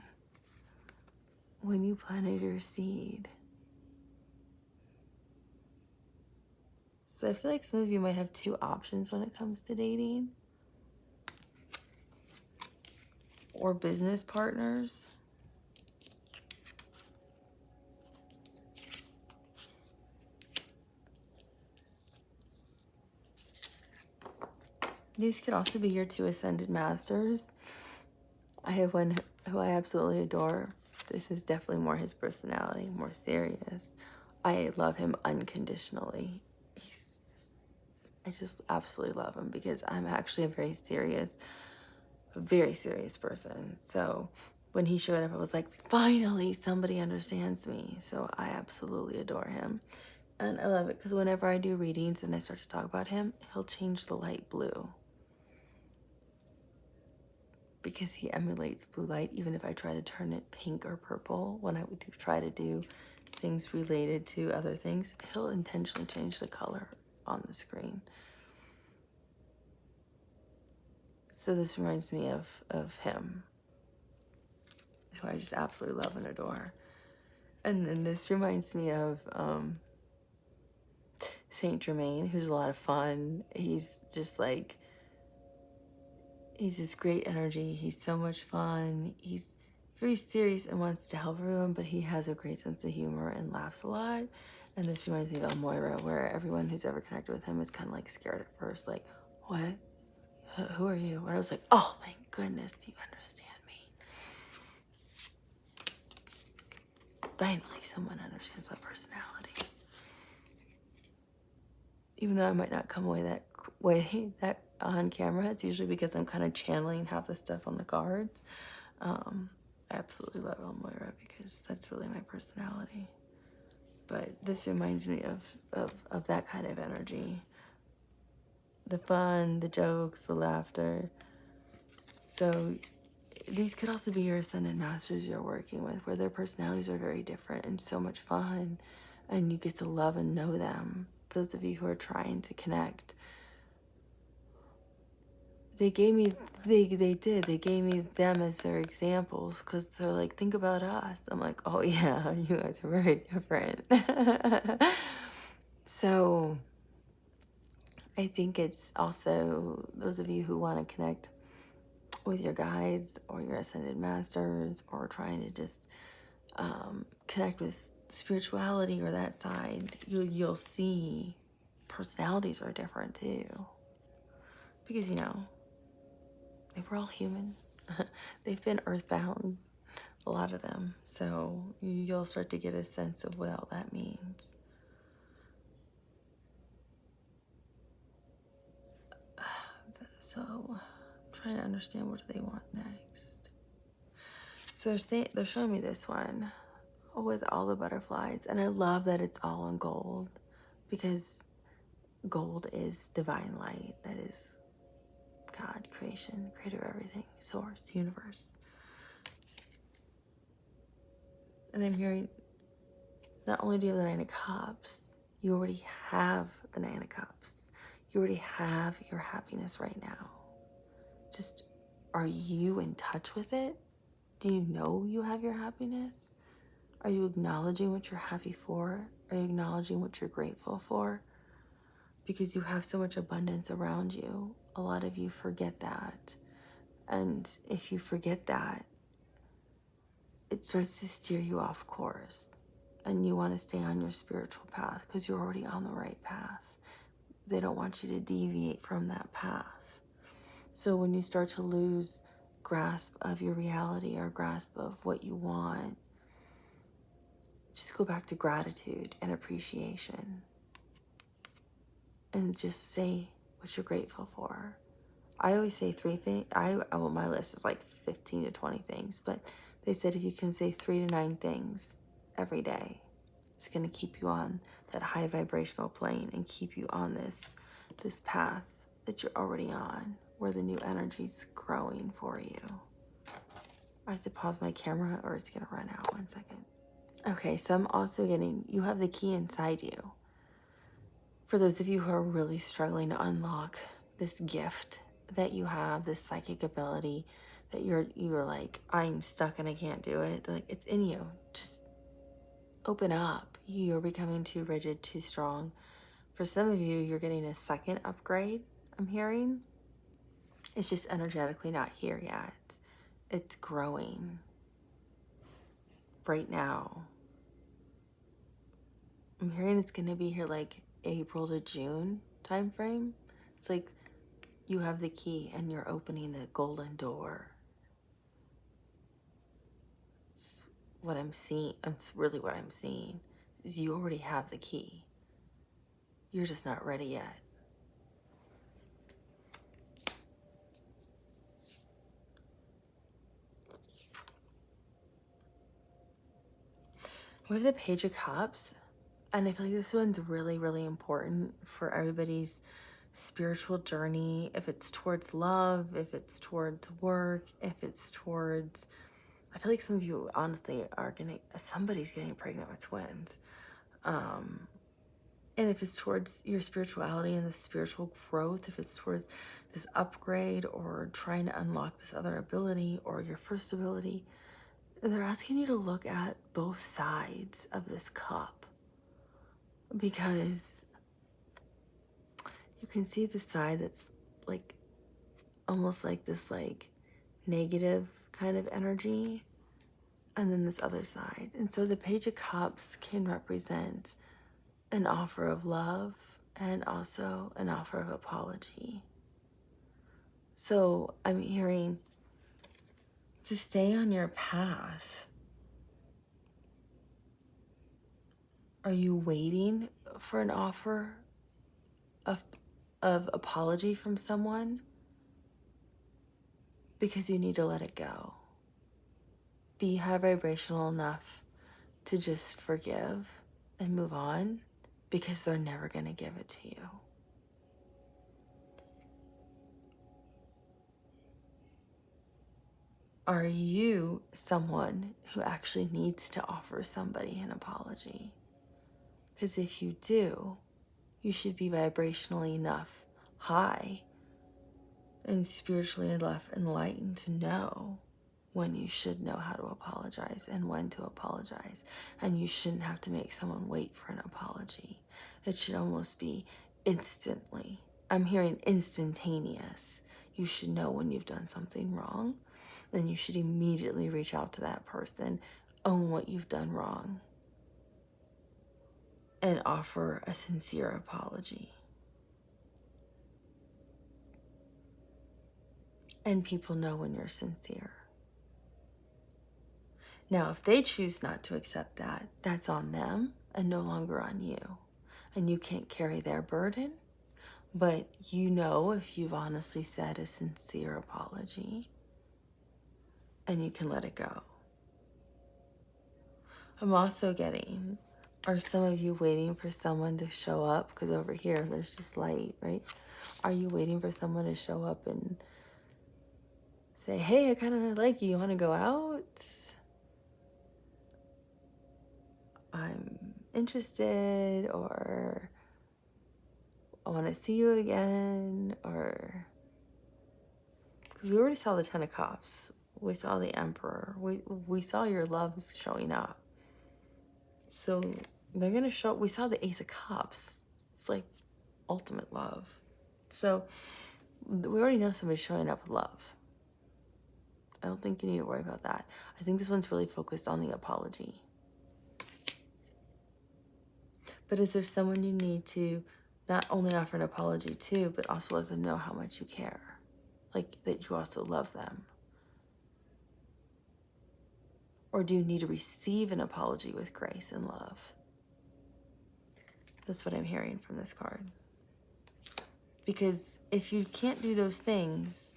when you planted your seed. So I feel like some of you might have two options when it comes to dating or business partners. These could also be your two ascended masters. I have one who I absolutely adore. This is definitely more his personality, more serious. I love him unconditionally. I just absolutely love him because I'm actually a very serious person. So when he showed up, I was like, finally, somebody understands me. So I absolutely adore him. And I love it because whenever I do readings and I start to talk about him, he'll change the light blue. Because he emulates blue light, even if I try to turn it pink or purple. When I would try to do things related to other things, he'll intentionally change the color on the screen. So this reminds me of him, who I just absolutely love and adore. And then this reminds me of Saint Germain, who's a lot of fun. He's just like, he's this great energy. He's so much fun. He's very serious and wants to help everyone, but he has a great sense of humor and laughs a lot. And this reminds me of Elmoira, where everyone who's ever connected with him is kind of like scared at first, like, what? Who are you? And I was like, oh, thank goodness, do you understand me? Finally, someone understands my personality. Even though I might not come away that way that on camera, it's usually because I'm kind of channeling half the stuff on the cards. I absolutely love Elmoira because that's really my personality. But this reminds me of that kind of energy. The fun, the jokes, the laughter. So these could also be your ascended masters you're working with, where their personalities are very different and so much fun, and you get to love and know them. For those of you who are trying to connect, they gave me them as their examples, because they're like, think about us. I'm like, oh yeah, you guys are very different. So I think it's also those of you who want to connect with your guides or your ascended masters, or trying to just connect with spirituality or that side, you'll see personalities are different too, because we're all human. They've been earthbound, a lot of them, so you'll start to get a sense of what all that means. So I'm trying to understand, what do they want next? So they're showing me this one with all the butterflies, and I love that it's all in gold, because gold is divine light. That is God, creation, creator of everything, source, universe. And I'm hearing, not only do you have the Nine of Cups, you already have the Nine of Cups. You already have your happiness right now. Just, are you in touch with it? Do you know you have your happiness? Are you acknowledging what you're happy for? Are you acknowledging what you're grateful for? Because you have so much abundance around you. A lot of you forget that. And if you forget that, it starts to steer you off course. And you want to stay on your spiritual path because you're already on the right path. They don't want you to deviate from that path. So when you start to lose grasp of your reality or grasp of what you want, just go back to gratitude and appreciation. And just say what you're grateful for. I always say 3 things. Well, my list is like 15 to 20 things, but they said if you can say 3 to 9 things, every day. It's going to keep you on that high vibrational plane and keep you on this path that you're already on, where the new energy's growing for you. I have to pause my camera or it's going to run out. 1 second. Okay, so I'm also getting, you have the key inside you. For those of you who are really struggling to unlock this gift that you have, this psychic ability that you're like, I'm stuck and I can't do it. Like, it's in you. Just open up. You're becoming too rigid, too strong. For some of you, you're getting a second upgrade, I'm hearing. It's just energetically not here yet. It's growing right now. I'm hearing it's going to be here like April to June time frame. It's like you have the key and you're opening the golden door. It's what I'm seeing. It's really what I'm seeing is you already have the key. You're just not ready yet. We have the Page of Cups, and I feel like this one's really, really important for everybody's spiritual journey. If it's towards love, if it's towards work, if it's towards, I feel like some of you honestly are somebody's getting pregnant with twins. And if it's towards your spirituality and the spiritual growth, if it's towards this upgrade or trying to unlock this other ability or your first ability, they're asking you to look at both sides of this cup, because you can see the side that's like almost like this like negative kind of energy, and then this other side. And so the Page of Cups can represent an offer of love and also an offer of apology. So I'm hearing to stay on your path. Are you waiting for an offer of apology from someone? Because you need to let it go. Be high vibrational enough to just forgive and move on, because they're never going to give it to you. Are you someone who actually needs to offer somebody an apology? Because if you do, you should be vibrationally enough high and spiritually enough enlightened to know when you should know how to apologize and when to apologize. And you shouldn't have to make someone wait for an apology. It should almost be instantly. I'm hearing instantaneous. You should know when you've done something wrong, and you should immediately reach out to that person, own what you've done wrong, and offer a sincere apology. And people know when you're sincere. Now, if they choose not to accept that, that's on them and no longer on you. And you can't carry their burden, but you know if you've honestly said a sincere apology, and you can let it go. I'm also getting, are some of you waiting for someone to show up? Because over here, there's just light, right? Are you waiting for someone to show up and say, hey, I kind of like you. You want to go out? I'm interested, or I want to see you again, or because we already saw the Ten of Cups, we saw the Emperor, we saw your loves showing up. So they're gonna show. We saw the Ace of Cups. It's like ultimate love. So we already know somebody's showing up with love. I don't think you need to worry about that. I think this one's really focused on the apology. But is there someone you need to not only offer an apology to, but also let them know how much you care? Like that you also love them? Or do you need to receive an apology with grace and love? That's what I'm hearing from this card. Because if you can't do those things,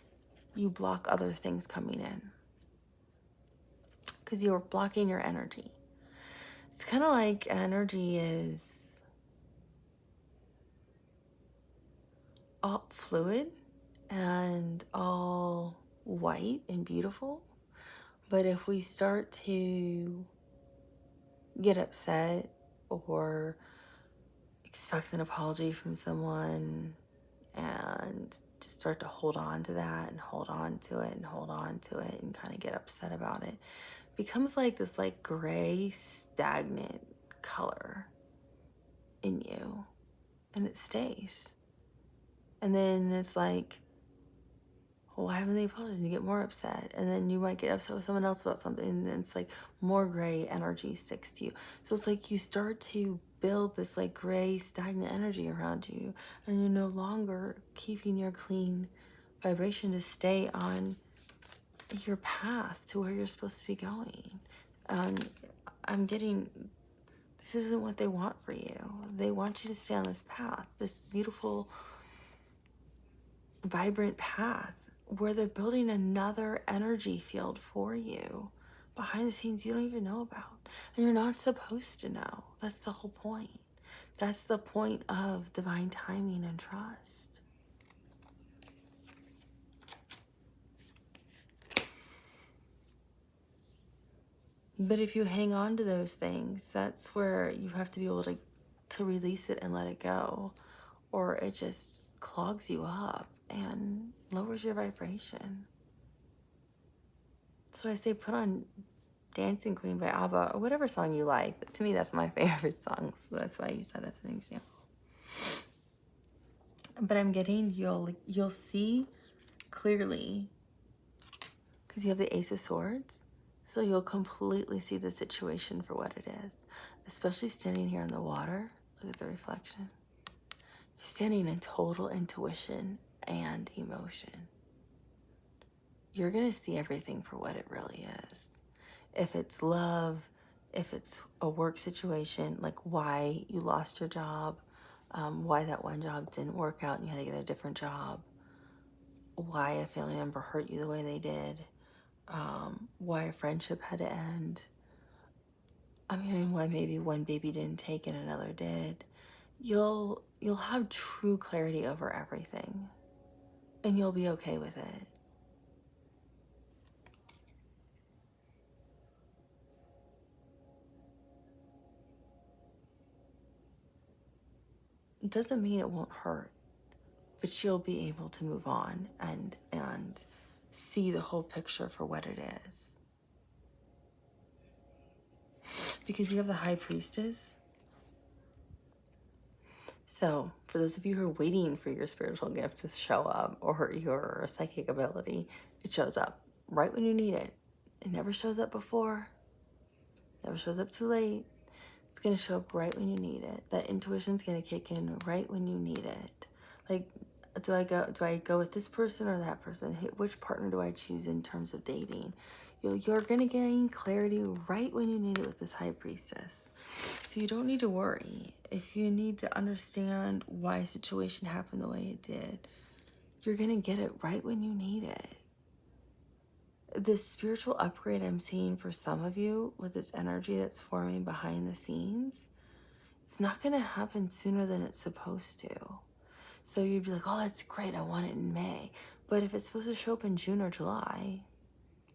you block other things coming in. Because you're blocking your energy. It's kind of like energy is all fluid and all white and beautiful. But if we start to get upset or expect an apology from someone and just start to hold on to that and hold on to it and hold on to it and kind of get upset about it, becomes like this like gray stagnant color in you, and it stays. And then it's like, well, why haven't they apologized? And you get more upset, and then you might get upset with someone else about something, and then it's like more gray energy sticks to you. So it's like you start to build this like gray stagnant energy around you, and you're no longer keeping your clean vibration to stay on your path to where you're supposed to be going. I'm getting, this isn't what they want for you. They want you to stay on this path, this beautiful, vibrant path, where they're building another energy field for you behind the scenes you don't even know about. And you're not supposed to know. That's the whole point. That's the point of divine timing and trust. But if you hang on to those things, that's where you have to be able to release it and let it go, or it just clogs you up and lowers your vibration. So I say put on Dancing Queen by ABBA, or whatever song you like. To me, that's my favorite song, so that's why I use that as an example. But I'm getting, you'll see clearly, because you have the Ace of Swords, so you'll completely see the situation for what it is. Especially standing here in the water, look at the reflection. You're standing in total intuition and emotion. You're gonna see everything for what it really is. If it's love, if it's a work situation, like why you lost your job, why that one job didn't work out and you had to get a different job, why a family member hurt you the way they did, why a friendship had to end. I mean, why maybe one baby didn't take and another did. You'll have true clarity over everything, and you'll be okay with it. It doesn't mean it won't hurt, but you'll be able to move on and see the whole picture for what it is. Because you have the High Priestess. So for those of you who are waiting for your spiritual gift to show up, or your psychic ability, it shows up right when you need it. It never shows up before, never shows up too late. It's gonna show up right when you need it. That intuition's gonna kick in right when you need it. Like, do I go with this person or that person? Which partner do I choose in terms of dating? You're gonna gain clarity right when you need it with this High Priestess. So you don't need to worry. If you need to understand why a situation happened the way it did, you're gonna get it right when you need it. This spiritual upgrade I'm seeing for some of you with this energy that's forming behind the scenes, it's not gonna happen sooner than it's supposed to. So you'd be like, oh, that's great, I want it in May. But if it's supposed to show up in June or July,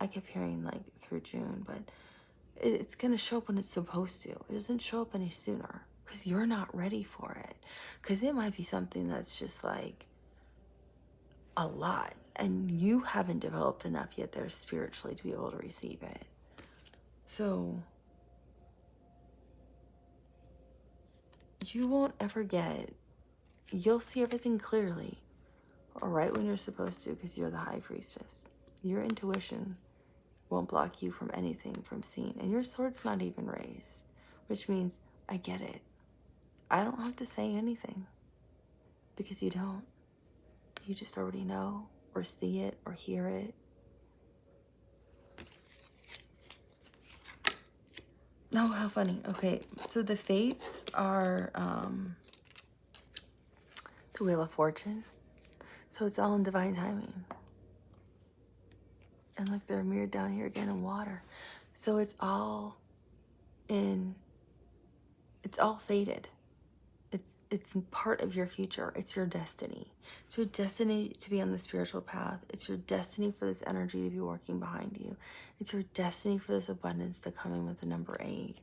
I kept hearing like through June, but it's gonna show up when it's supposed to. It doesn't show up any sooner because you're not ready for it. Because it might be something that's just like a lot, and you haven't developed enough yet there spiritually to be able to receive it. So you won't ever you'll see everything clearly, or right when you're supposed to, because you're the High Priestess. Your intuition won't block you from anything from seeing, and your sword's not even raised, which means I get it. I don't have to say anything, because you don't. You just already know, or see it, or hear it. Oh, how funny. Okay, so the fates are the Wheel of Fortune. So it's all in divine timing. And like they're mirrored down here again in water. So it's all in It's all fated. It's part of your future. It's your destiny. It's your destiny to be on the spiritual path. It's your destiny for this energy to be working behind you. It's your destiny for this abundance to come in with the number 8.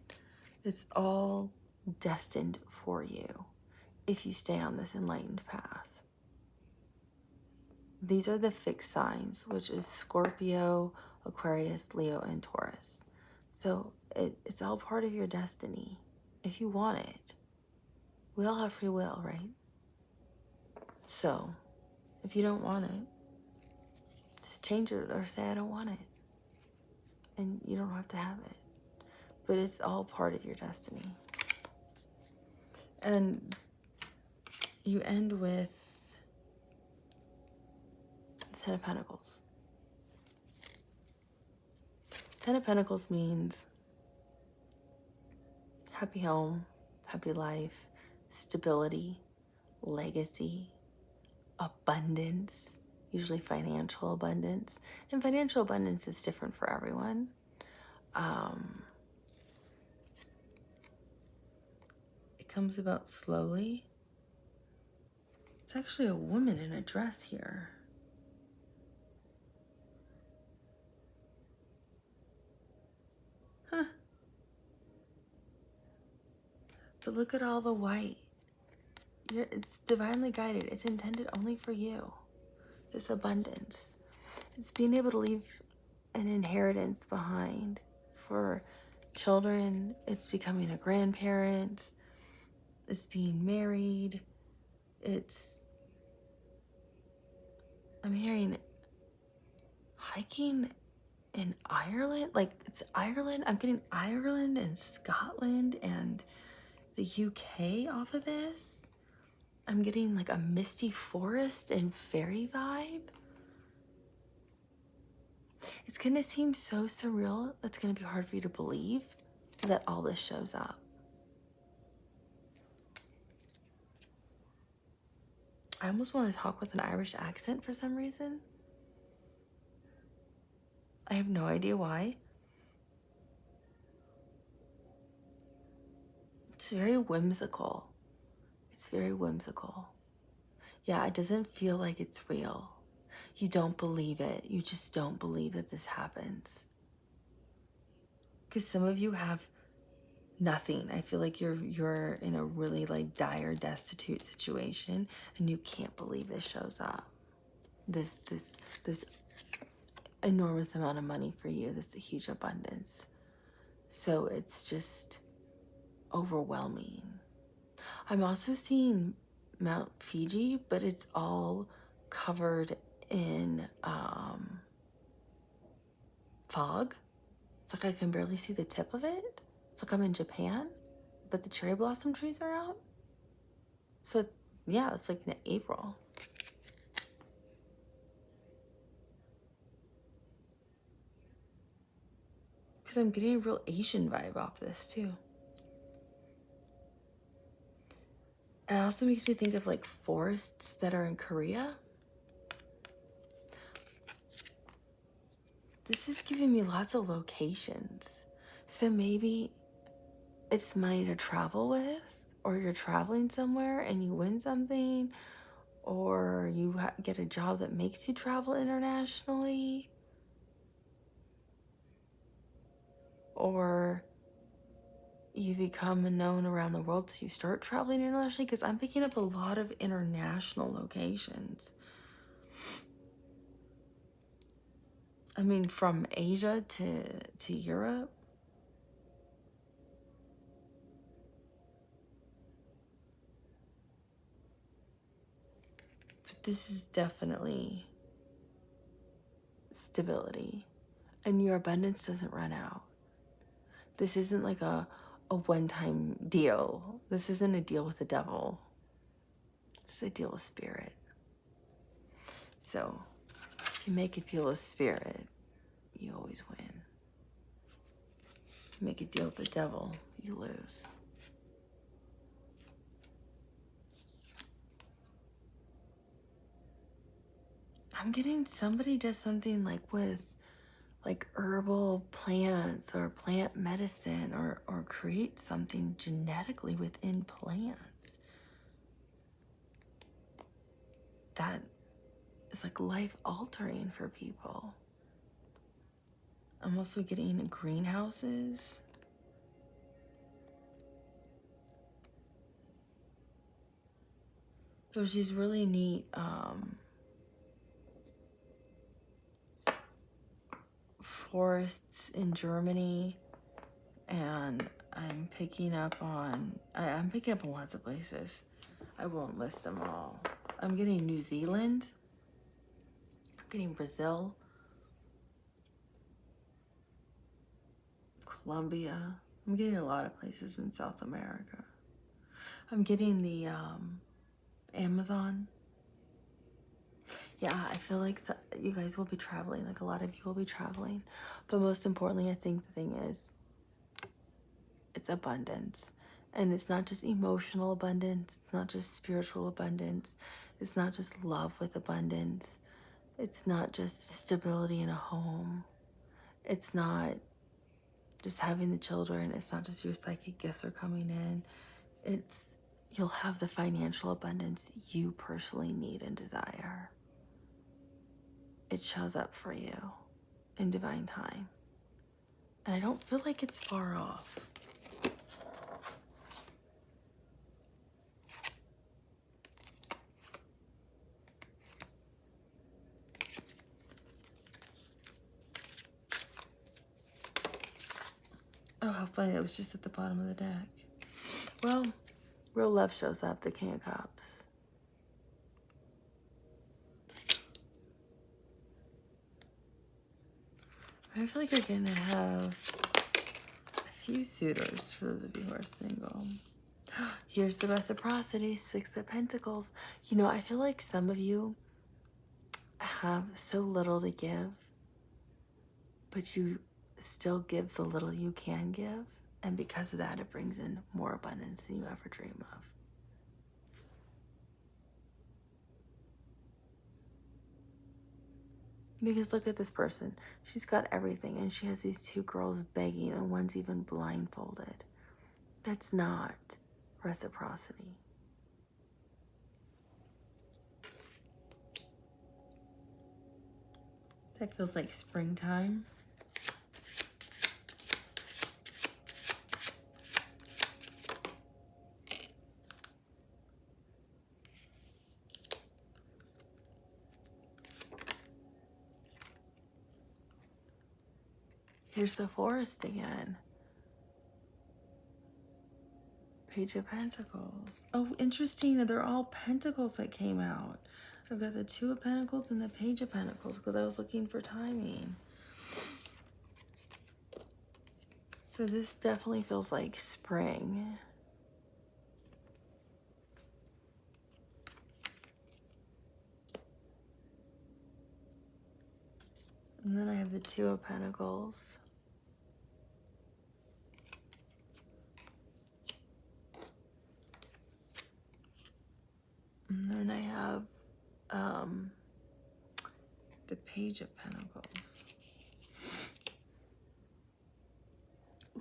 It's all destined for you if you stay on this enlightened path. These are the fixed signs, which is Scorpio, Aquarius, Leo, and Taurus. So it's all part of your destiny if you want it. We all have free will, right? So if you don't want it, just change it or say I don't want it. And you don't have to have it. But it's all part of your destiny. And you end with the Ten of Pentacles. Ten of Pentacles means happy home, happy life, stability, legacy, abundance, usually financial abundance. And financial abundance is different for everyone. It comes about slowly. It's actually a woman in a dress here. Huh. But look at all the white. It's divinely guided. It's intended only for you. This abundance. It's being able to leave an inheritance behind for children. It's becoming a grandparent. It's being married. I'm hearing hiking in Ireland. Like, it's Ireland. I'm getting Ireland and Scotland and the UK off of this. I'm getting like a misty forest and fairy vibe. It's gonna seem so surreal. It's gonna be hard for you to believe that all this shows up. I almost want to talk with an Irish accent for some reason. I have no idea why. It's very whimsical. It's very whimsical. Yeah, it doesn't feel like it's real. You don't believe it. You just don't believe that this happens. Because some of you have nothing. I feel like you're in a really like dire, destitute situation, and you can't believe this shows up. This enormous amount of money for you. This huge abundance. So it's just overwhelming. I'm also seeing Mount Fiji, but it's all covered in fog. It's like I can barely see the tip of it. It's like I'm in Japan, but the cherry blossom trees are out. So it's like in April. Because I'm getting a real Asian vibe off this too. It also makes me think of like forests that are in Korea. This is giving me lots of locations. So maybe it's money to travel with, or you're traveling somewhere and you win something, or you get a job that makes you travel internationally, or you become known around the world so you start traveling internationally, because I'm picking up a lot of international locations. I mean, from Asia to Europe. But this is definitely stability. And your abundance doesn't run out. This isn't like a one-time deal. This isn't a deal with the devil. It's a deal with spirit. So if you make a deal with spirit, you always win. If you make a deal with the devil, you lose. I'm getting somebody does something like with like herbal plants or plant medicine, or create something genetically within plants that is like life altering for people. I'm also getting greenhouses. There's these really neat forests in Germany, and I'm picking up on lots of places. I won't list them all. I'm getting New Zealand. I'm getting Brazil, Colombia. I'm getting a lot of places in South America. I'm getting the Amazon. Yeah, I feel like you guys will be traveling. Like a lot of you will be traveling. But most importantly, I think the thing is, it's abundance. And it's not just emotional abundance. It's not just spiritual abundance. It's not just love with abundance. It's not just stability in a home. It's not just having the children. It's not just your psychic gifts are coming in. It's you'll have the financial abundance you personally need and desire. It shows up for you in divine time. And I don't feel like it's far off. Oh, how funny. That was just at the bottom of the deck. Well, real love shows up, the King of Cups. I feel like you're going to have a few suitors for those of you who are single. Here's the reciprocity, Six of Pentacles. You know, I feel like some of you have so little to give, but you still give the little you can give. And because of that, it brings in more abundance than you ever dream of. Because look at this person. She's got everything, and she has these two girls begging, and one's even blindfolded. That's not reciprocity. That feels like springtime. Here's the forest again. Page of Pentacles. Oh, interesting. They're all Pentacles that came out. I've got the Two of Pentacles and the Page of Pentacles because I was looking for timing. So this definitely feels like spring. And then I have the Two of Pentacles. And then I have the Page of Pentacles.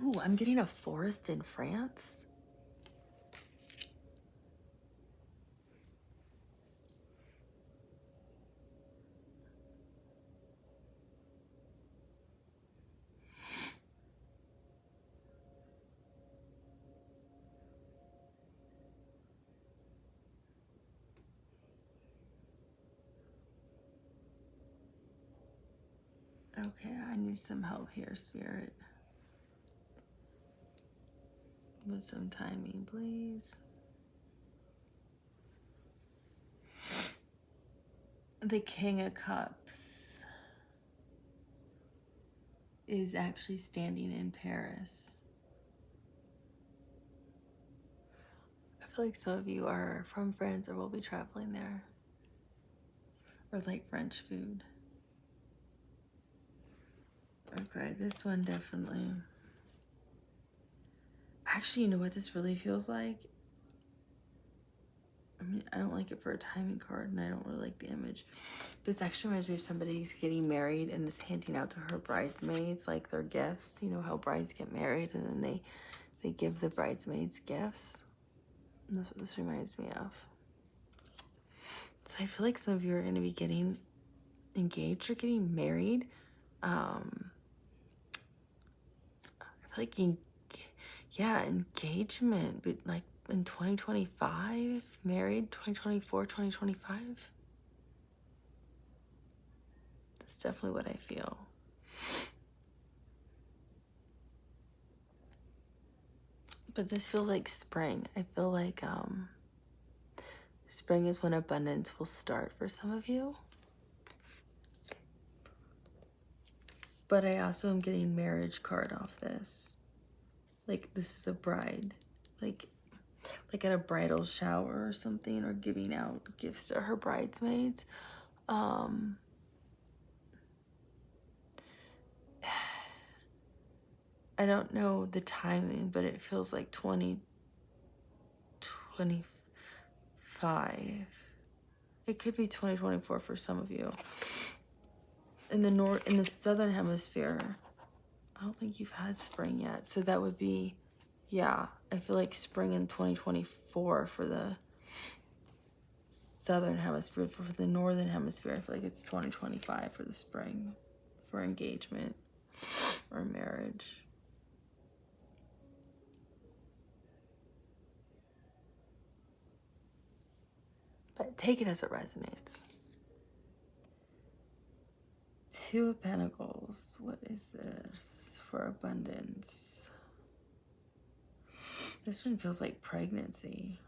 Ooh, I'm getting a forest in France. Okay, I need some help here, Spirit. With some timing, please. The King of Cups is actually standing in Paris. I feel like some of you are from France or will be traveling there. Or like French food. Okay, this one definitely. Actually, you know what this really feels like? I mean, I don't like it for a timing card, and I don't really like the image. This actually reminds me of somebody who's getting married and is handing out to her bridesmaids, like, their gifts. You know how brides get married, and then they give the bridesmaids gifts. And that's what this reminds me of. So I feel like some of you are going to be getting engaged or getting married. I feel like, engagement, but like in 2025, married 2024, 2025. That's definitely what I feel. But this feels like spring. I feel like spring is when abundance will start for some of you. But I also am getting marriage card off this. Like, this is a bride. Like at a bridal shower or something, or giving out gifts to her bridesmaids. I don't know the timing, but it feels like 2025. It could be 2024 for some of you. In the southern hemisphere, I don't think you've had spring yet. So that would be, yeah, I feel like spring in 2024 for the southern hemisphere. For the northern hemisphere, I feel like it's 2025 for the spring, for engagement or marriage. But take it as it resonates. Two of Pentacles. What is this for abundance? This one feels like pregnancy.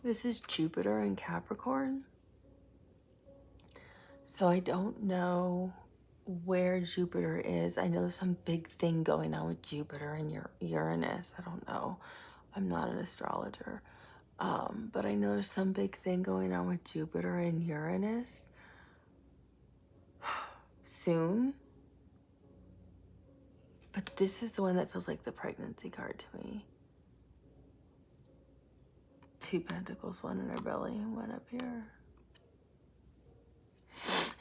This is Jupiter in Capricorn. So I don't know where Jupiter is. I know there's some big thing going on with Jupiter and Uranus. I don't know. I'm not an astrologer. But I know there's some big thing going on with Jupiter and Uranus soon. But this is the one that feels like the pregnancy card to me. Two Pentacles, one in her belly and one up here.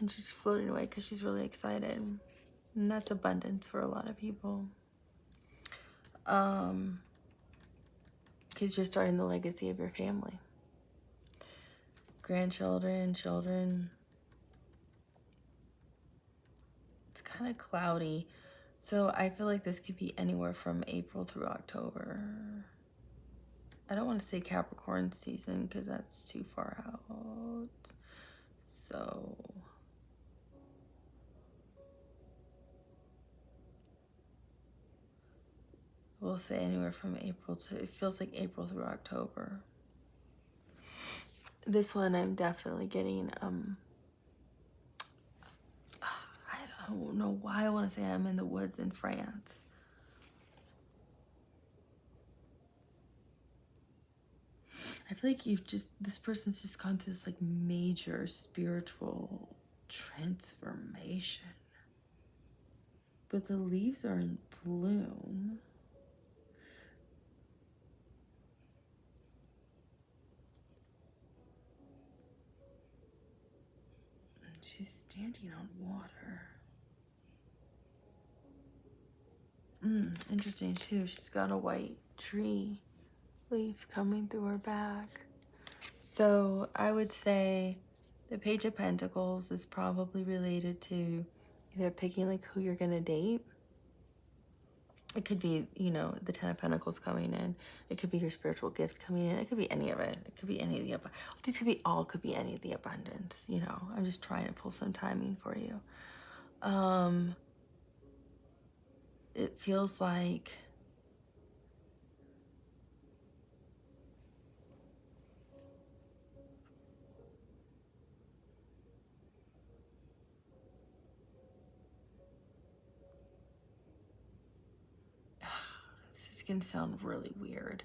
And she's floating away because she's really excited. And that's abundance for a lot of people. Because you're starting the legacy of your family. Grandchildren, children. It's kind of cloudy. So I feel like this could be anywhere from April through October. I don't want to say Capricorn season because that's too far out. So we'll say anywhere from April to, it feels like April through October. This one I'm definitely getting, I don't know why I want to say I'm in the woods in France. I feel like this person's just gone through this like major spiritual transformation. But the leaves are in bloom. And she's standing on water. Interesting too. She's got a white tree leaf coming through her back. So I would say the Page of Pentacles is probably related to either picking like who you're gonna date. It could be, the Ten of Pentacles coming in. It could be your spiritual gift coming in. It could be any of it. It could be any of the abundance. These could be any of the abundance. I'm just trying to pull some timing for you. It feels like this is gonna sound really weird.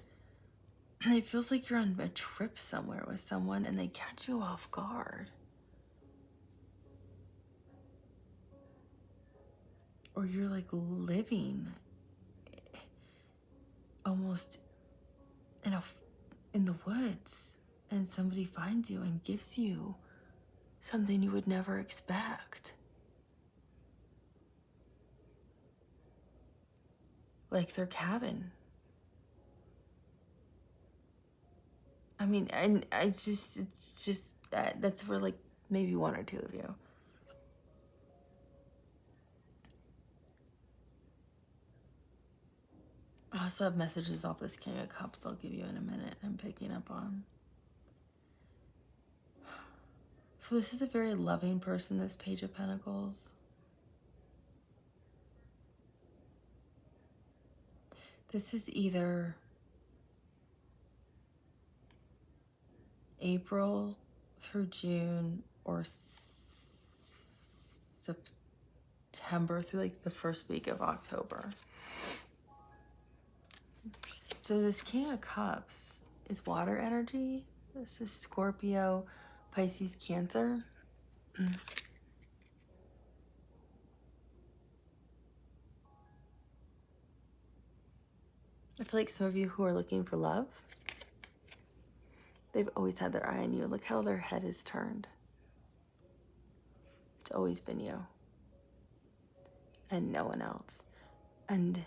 it feels like you're on a trip somewhere with someone and they catch you off guard. Or you're like living almost in the woods and somebody finds you and gives you something you would never expect. Like their cabin. I mean, and it's just that's for like maybe one or two of you. I also have messages off this King of Cups I'll give you in a minute. I'm picking up on. So this is a very loving person, this Page of Pentacles. This is either April through June or September through like the first week of October. So this King of Cups is water energy. This is Scorpio, Pisces, Cancer. I feel like some of you who are looking for love, they've always had their eye on you. Look how their head is turned. It's always been you. And no one else. And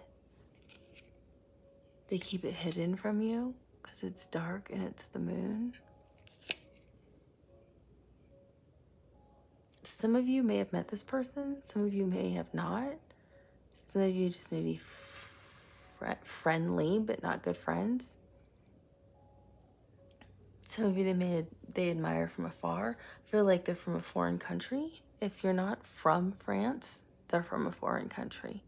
they keep it hidden from you because it's dark and it's the moon. Some of you may have met this person. Some of you may have not. Some of you just may be friendly, but not good friends. Some of you they admire from afar. I feel like they're from a foreign country. If you're not from France, they're from a foreign country.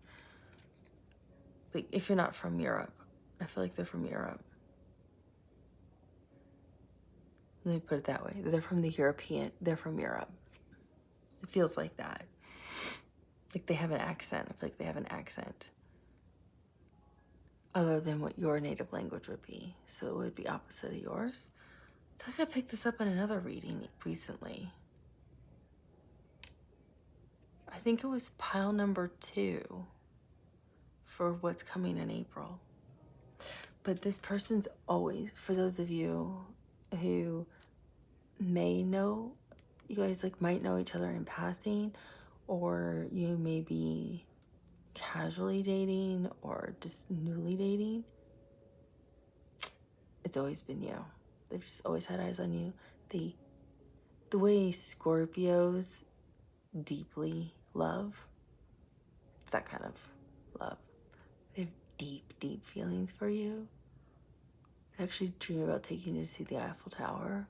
Like if you're not from Europe, I feel like they're from Europe. Let me put it that way. They're from Europe. It feels like that. Like they have an accent. I feel like they have an accent. Other than what your native language would be. So it would be opposite of yours. I feel like I picked this up in another reading recently. I think it was pile number 2 for what's coming in April. But this person's always, for those of you who may know, you guys like might know each other in passing, or you may be casually dating or just newly dating, it's always been you. They've just always had eyes on you. The way Scorpios deeply love, it's that kind of love. They have deep, deep feelings for you. They actually dream about taking you to see the Eiffel Tower.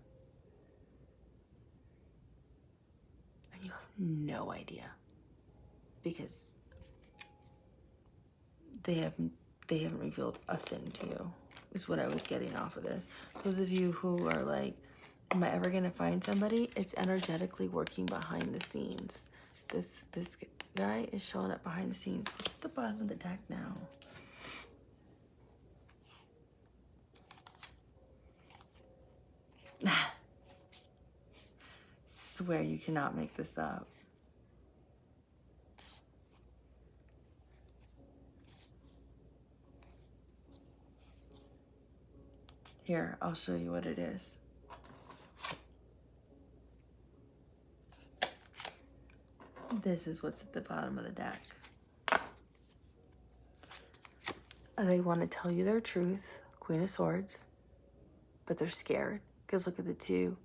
And you have no idea. Because they haven't revealed a thing to you, is what I was getting off of this. Those of you who are like, am I ever gonna find somebody? It's energetically working behind the scenes. This guy is showing up behind the scenes. What's at the bottom of the deck now? Swear you cannot make this up. Here, I'll show you what it is. This is what's at the bottom of the deck. They want to tell you their truth, Queen of Swords, but they're scared. Because look at the two,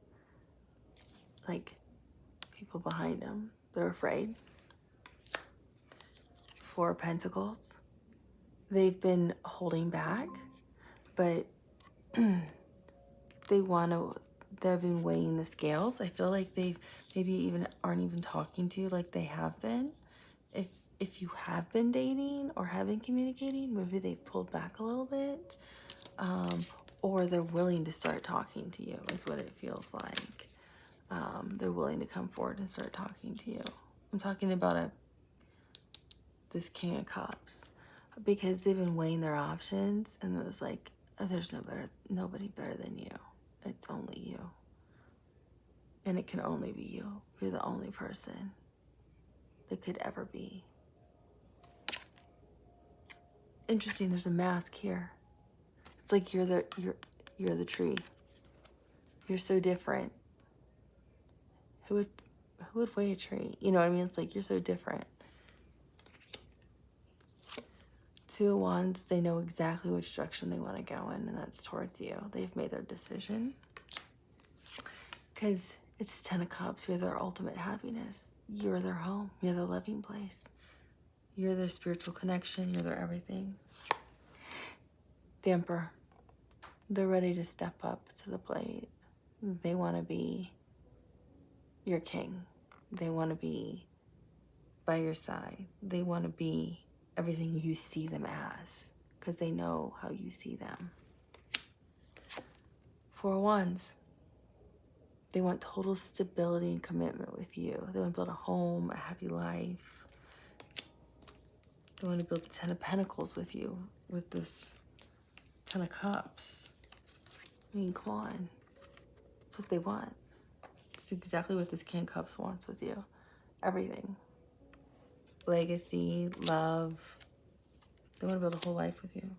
like, people behind them. They're afraid. 4 of Pentacles. They've been holding back, but they've been weighing the scales. I feel like they've maybe even aren't even talking to you like they have been. If you have been dating or have been communicating, maybe they've pulled back a little bit, or they're willing to start talking to you is what it feels like. They're willing to come forward and start talking to you. I'm talking about this King of Cups, because they've been weighing their options, and there's like There's nobody better than you. It's only you. And it can only be you. You're the only person that could ever be. Interesting, there's a mask here. It's like you're the tree. You're so different. Who would weigh a tree? You know what I mean? It's like you're so different. Two of Wands, they know exactly which direction they want to go in, and that's towards you. They've made their decision. Because it's Ten of Cups. You're their ultimate happiness. You're their home. You're their living place. You're their spiritual connection. You're their everything. The Emperor. They're ready to step up to the plate. They want to be your king. They want to be by your side. They want to be everything you see them as, because they know how you see them. Four of Wands. They want total stability and commitment with you. They want to build a home, a happy life. They want to build the Ten of Pentacles with you, with this Ten of Cups. I mean, come on. That's what they want. It's exactly what this King of Cups wants with you. Everything. Legacy, love. They want to build a whole life with you.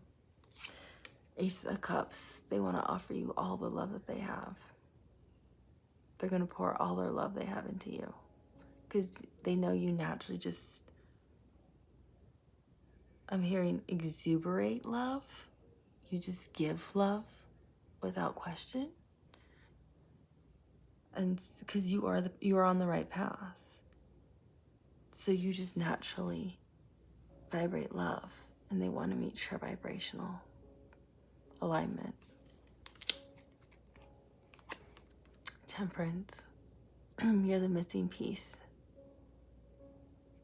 Ace of Cups. They want to offer you all the love that they have. They're going to pour all their love they have into you. Because they know you naturally just, I'm hearing exuberate love. You just give love without question. And because you are on the right path. So you just naturally vibrate love. And they want to meet your vibrational alignment. Temperance. You're the missing piece.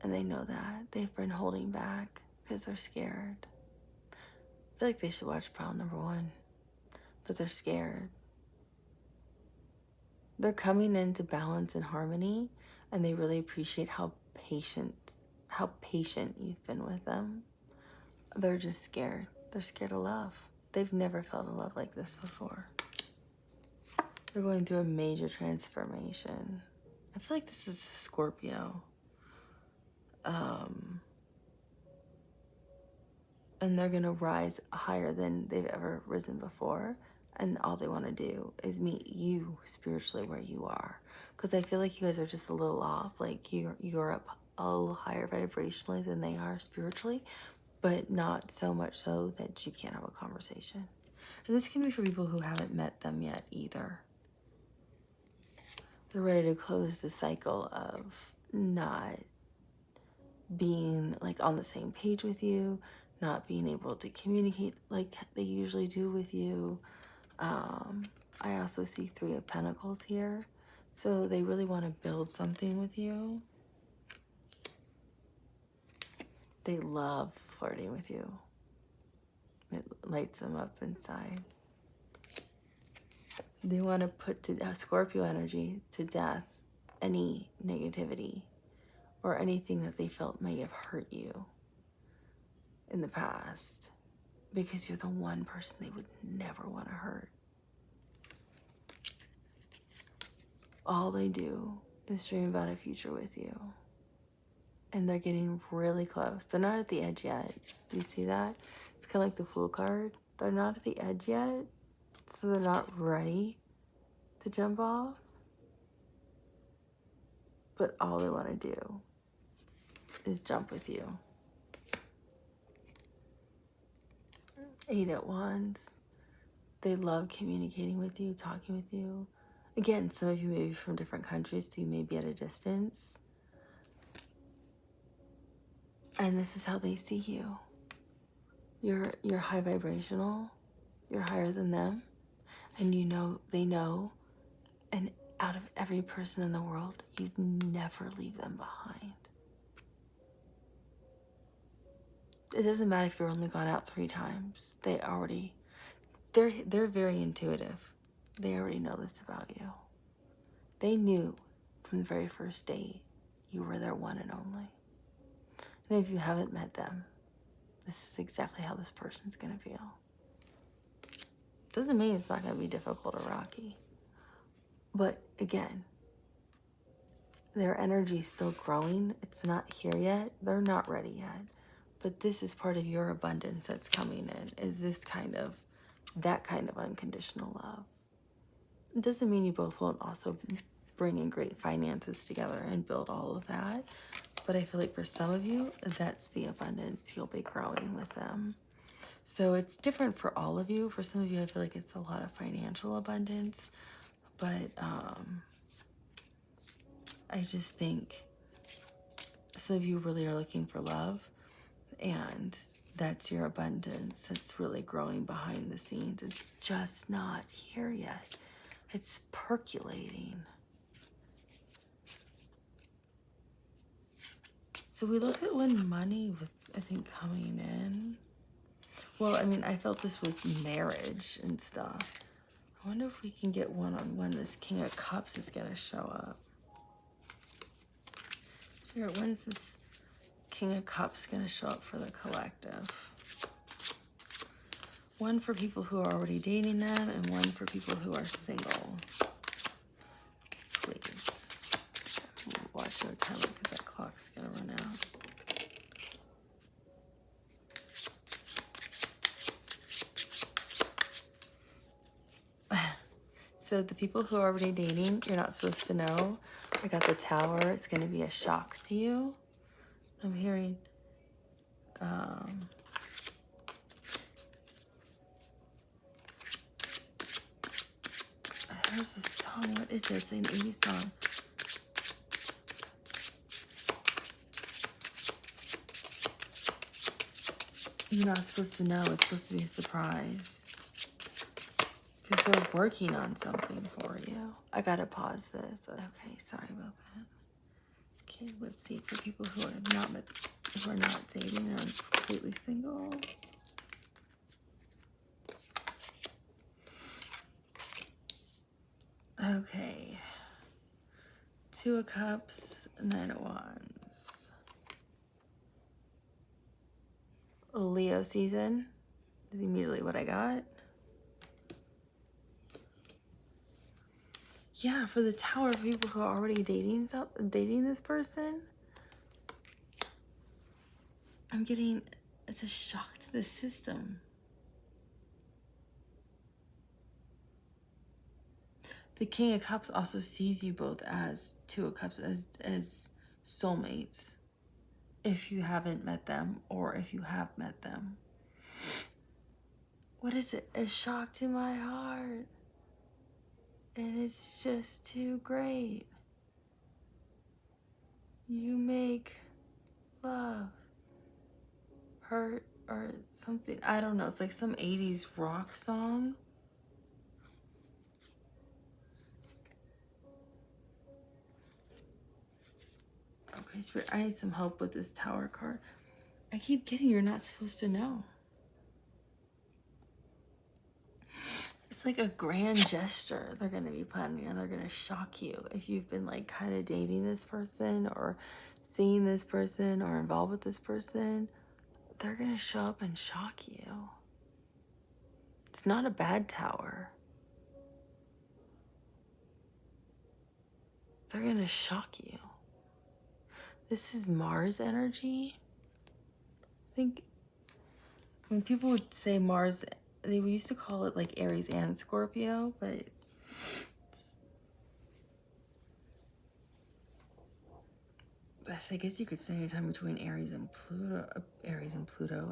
And they know that. They've been holding back because they're scared. I feel like they should watch Pile Number 1. But they're scared. They're coming into balance and harmony. And they really appreciate how patient you've been with them. They're just scared. They're scared of love. They've never felt a love like this before. They're going through a major transformation. I feel like this is Scorpio. And they're going to rise higher than they've ever risen before. And all they want to do is meet you spiritually where you are. Because I feel like you guys are just a little off. Like you're up a little higher vibrationally than they are spiritually. But not so much so that you can't have a conversation. And this can be for people who haven't met them yet either. They're ready to close the cycle of not being like on the same page with you, not being able to communicate like they usually do with you. I also see Three of Pentacles here. So they really want to build something with you. They love flirting with you. It lights them up inside. They want to put to Scorpio energy to death any negativity or anything that they felt may have hurt you in the past, because you're the one person they would never want to hurt. All they do is dream about a future with you. And they're getting really close. They're not at the edge yet. Do you see that? It's kind of like the Fool card. They're not at the edge yet, so they're not ready to jump off. But all they want to do is jump with you. Eight of Wands. They love communicating with you, talking with you. Again, some of you may be from different countries, so you may be at a distance. And this is how they see you. You're high vibrational. You're higher than them. And you know, they know. And out of every person in the world, you'd never leave them behind. It doesn't matter if you're only gone out 3 times. They're very intuitive. They already know this about you. They knew from the very first date you were their one and only. And if you haven't met them, this is exactly how this person's gonna feel. Doesn't mean it's not going to be difficult or rocky. But again, their energy's still growing. It's not here yet. They're not ready yet. But this is part of your abundance that's coming in, is this kind of, that kind of unconditional love. It doesn't mean you both won't also bring in great finances together and build all of that. But I feel like for some of you, that's the abundance you'll be growing with them. So it's different for all of you. For some of you, I feel like it's a lot of financial abundance. But I just think some of you really are looking for love. And that's your abundance. It's really growing behind the scenes. It's just not here yet. It's percolating. So we looked at when money was, I think, coming in. Well, I mean, I felt this was marriage and stuff. I wonder if we can get one on when this King of Cups is going to show up. Spirit, when's this King of Cups going to show up for the collective? One for people who are already dating them and one for people who are single. Please. Watch your timer because that clock's going to run out. So the people who are already dating, you're not supposed to know. I got the Tower. It's going to be a shock to you. I'm hearing there's a song. What is this? An 80s song. You're not supposed to know. It's supposed to be a surprise. Because they're working on something for you. I gotta pause this. Okay, sorry about that. Okay, let's see. For people who are not dating or completely single. Okay. 2 of Cups, 9 of Wands. Leo season is immediately what I got. Yeah, for the Tower, for people who are already dating this person, I'm getting, it's a shock to the system. The King of Cups also sees you both as 2 of Cups, as soulmates, if you haven't met them or if you have met them. What is it? A shock to my heart. And it's just too great. You make love hurt or something. I don't know. It's like some 80s rock song. Okay, Spirit, I need some help with this Tower card. I keep getting you're not supposed to know. It's like a grand gesture they're going to be planning, and they're going to shock you. If you've been like kind of dating this person or seeing this person or involved with this person, they're going to show up and shock you. It's not a bad Tower. They're going to shock you. This is Mars energy. I think when people would say Mars, they used to call it like Aries and Scorpio, but I guess you could say anytime between Aries and Pluto,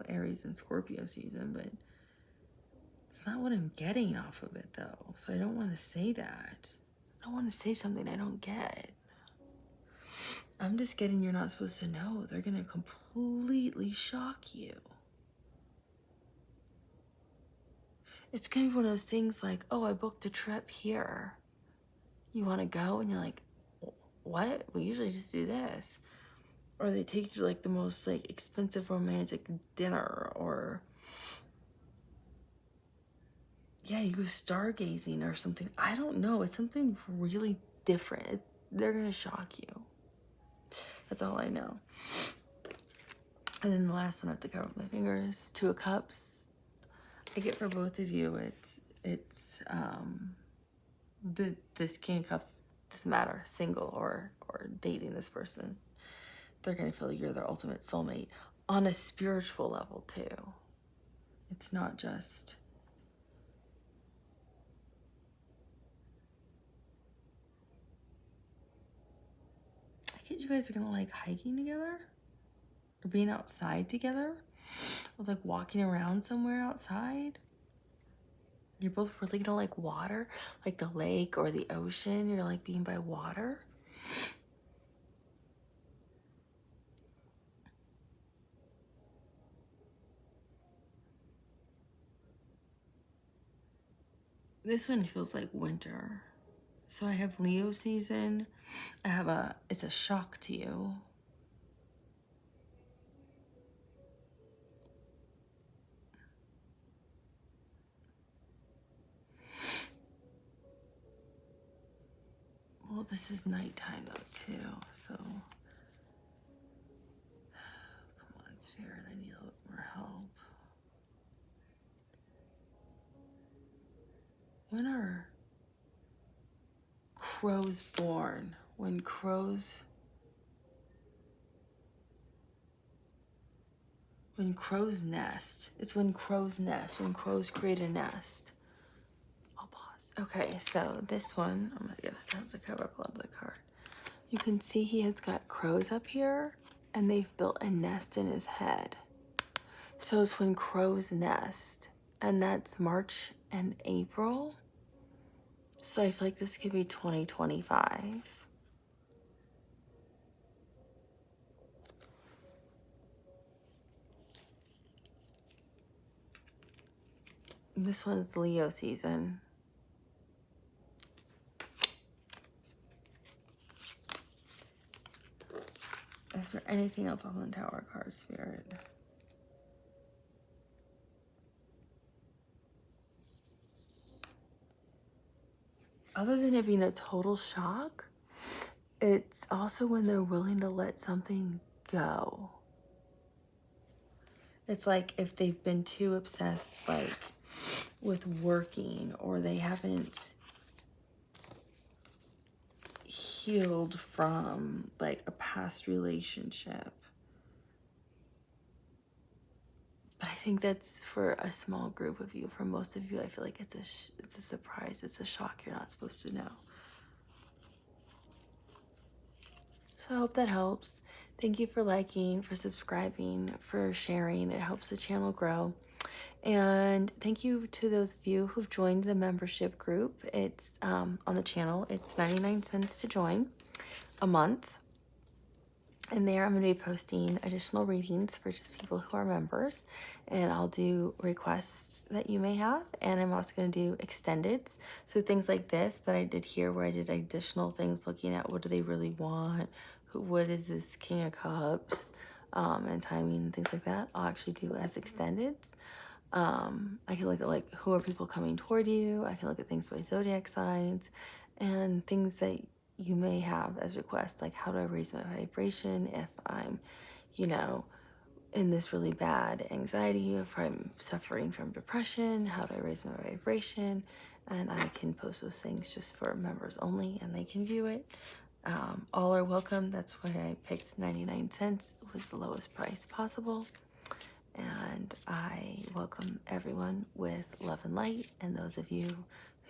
Aries and Scorpio season, but it's not what I'm getting off of it though. So I don't want to say that. I don't want to say something I don't get. I'm just getting you're not supposed to know. They're going to completely shock you. It's going to be one of those things like, oh, I booked a trip here. You want to go? And you're like, what? We usually just do this. Or they take you to like the most like expensive romantic dinner, or yeah, you go stargazing or something. I don't know. It's something really different. They're going to shock you. That's all I know. And then the last one I have to cover with my fingers, 2 of Cups. I get for both of you, it's this King of Cups doesn't matter, single or dating this person. They're gonna feel you're their ultimate soulmate on a spiritual level too. It's not just I get you guys are gonna like hiking together or being outside together or like walking around somewhere outside. You're both really gonna like water, like the lake or the ocean. You're like being by water. This one feels like winter. So I have Leo season. I have it's a shock to you. Well, this is nighttime though too, so come on, Spirit, I need a little more help. When are crows born? When crows nest. It's when crows nest, when crows create a nest. I'll pause. Okay, so this one, I'm gonna have to cover up a little bit of the card. You can see he has got crows up here and they've built a nest in his head. So it's when crows nest, and that's March and April. So I feel like this could be 2025. This one's Leo season. Is there anything else on the Tower card, Spirit? Other than it being a total shock, it's also when they're willing to let something go. It's like if they've been too obsessed, like, with working, or they haven't healed from, like, a past relationship. But I think that's for a small group of you. For most of you, I feel like it's a surprise. It's a shock you're not supposed to know. So I hope that helps. Thank you for liking, for subscribing, for sharing. It helps the channel grow. And thank you to those of you who've joined the membership group. It's on the channel. It's 99 cents to join a month. And there I'm going to be posting additional readings for just people who are members. And I'll do requests that you may have. And I'm also going to do extendeds. So things like this that I did here, where I did additional things looking at what do they really want, what is this King of Cups, and timing and things like that. I'll actually do as extendeds. I can look at like who are people coming toward you. I can look at things by zodiac signs and things that you may have as requests, like how do I raise my vibration if I'm, you know, in this really bad anxiety, if I'm suffering from depression, how do I raise my vibration? And I can post those things just for members only, and they can view it. All are welcome. That's why I picked 99 cents. It was the lowest price possible. And I welcome everyone with love and light. And those of you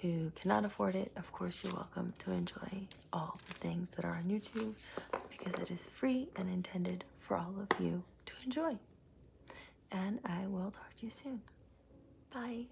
who cannot afford it, of course, you're welcome to enjoy all the things that are on YouTube, because it is free and intended for all of you to enjoy. And I will talk to you soon. Bye.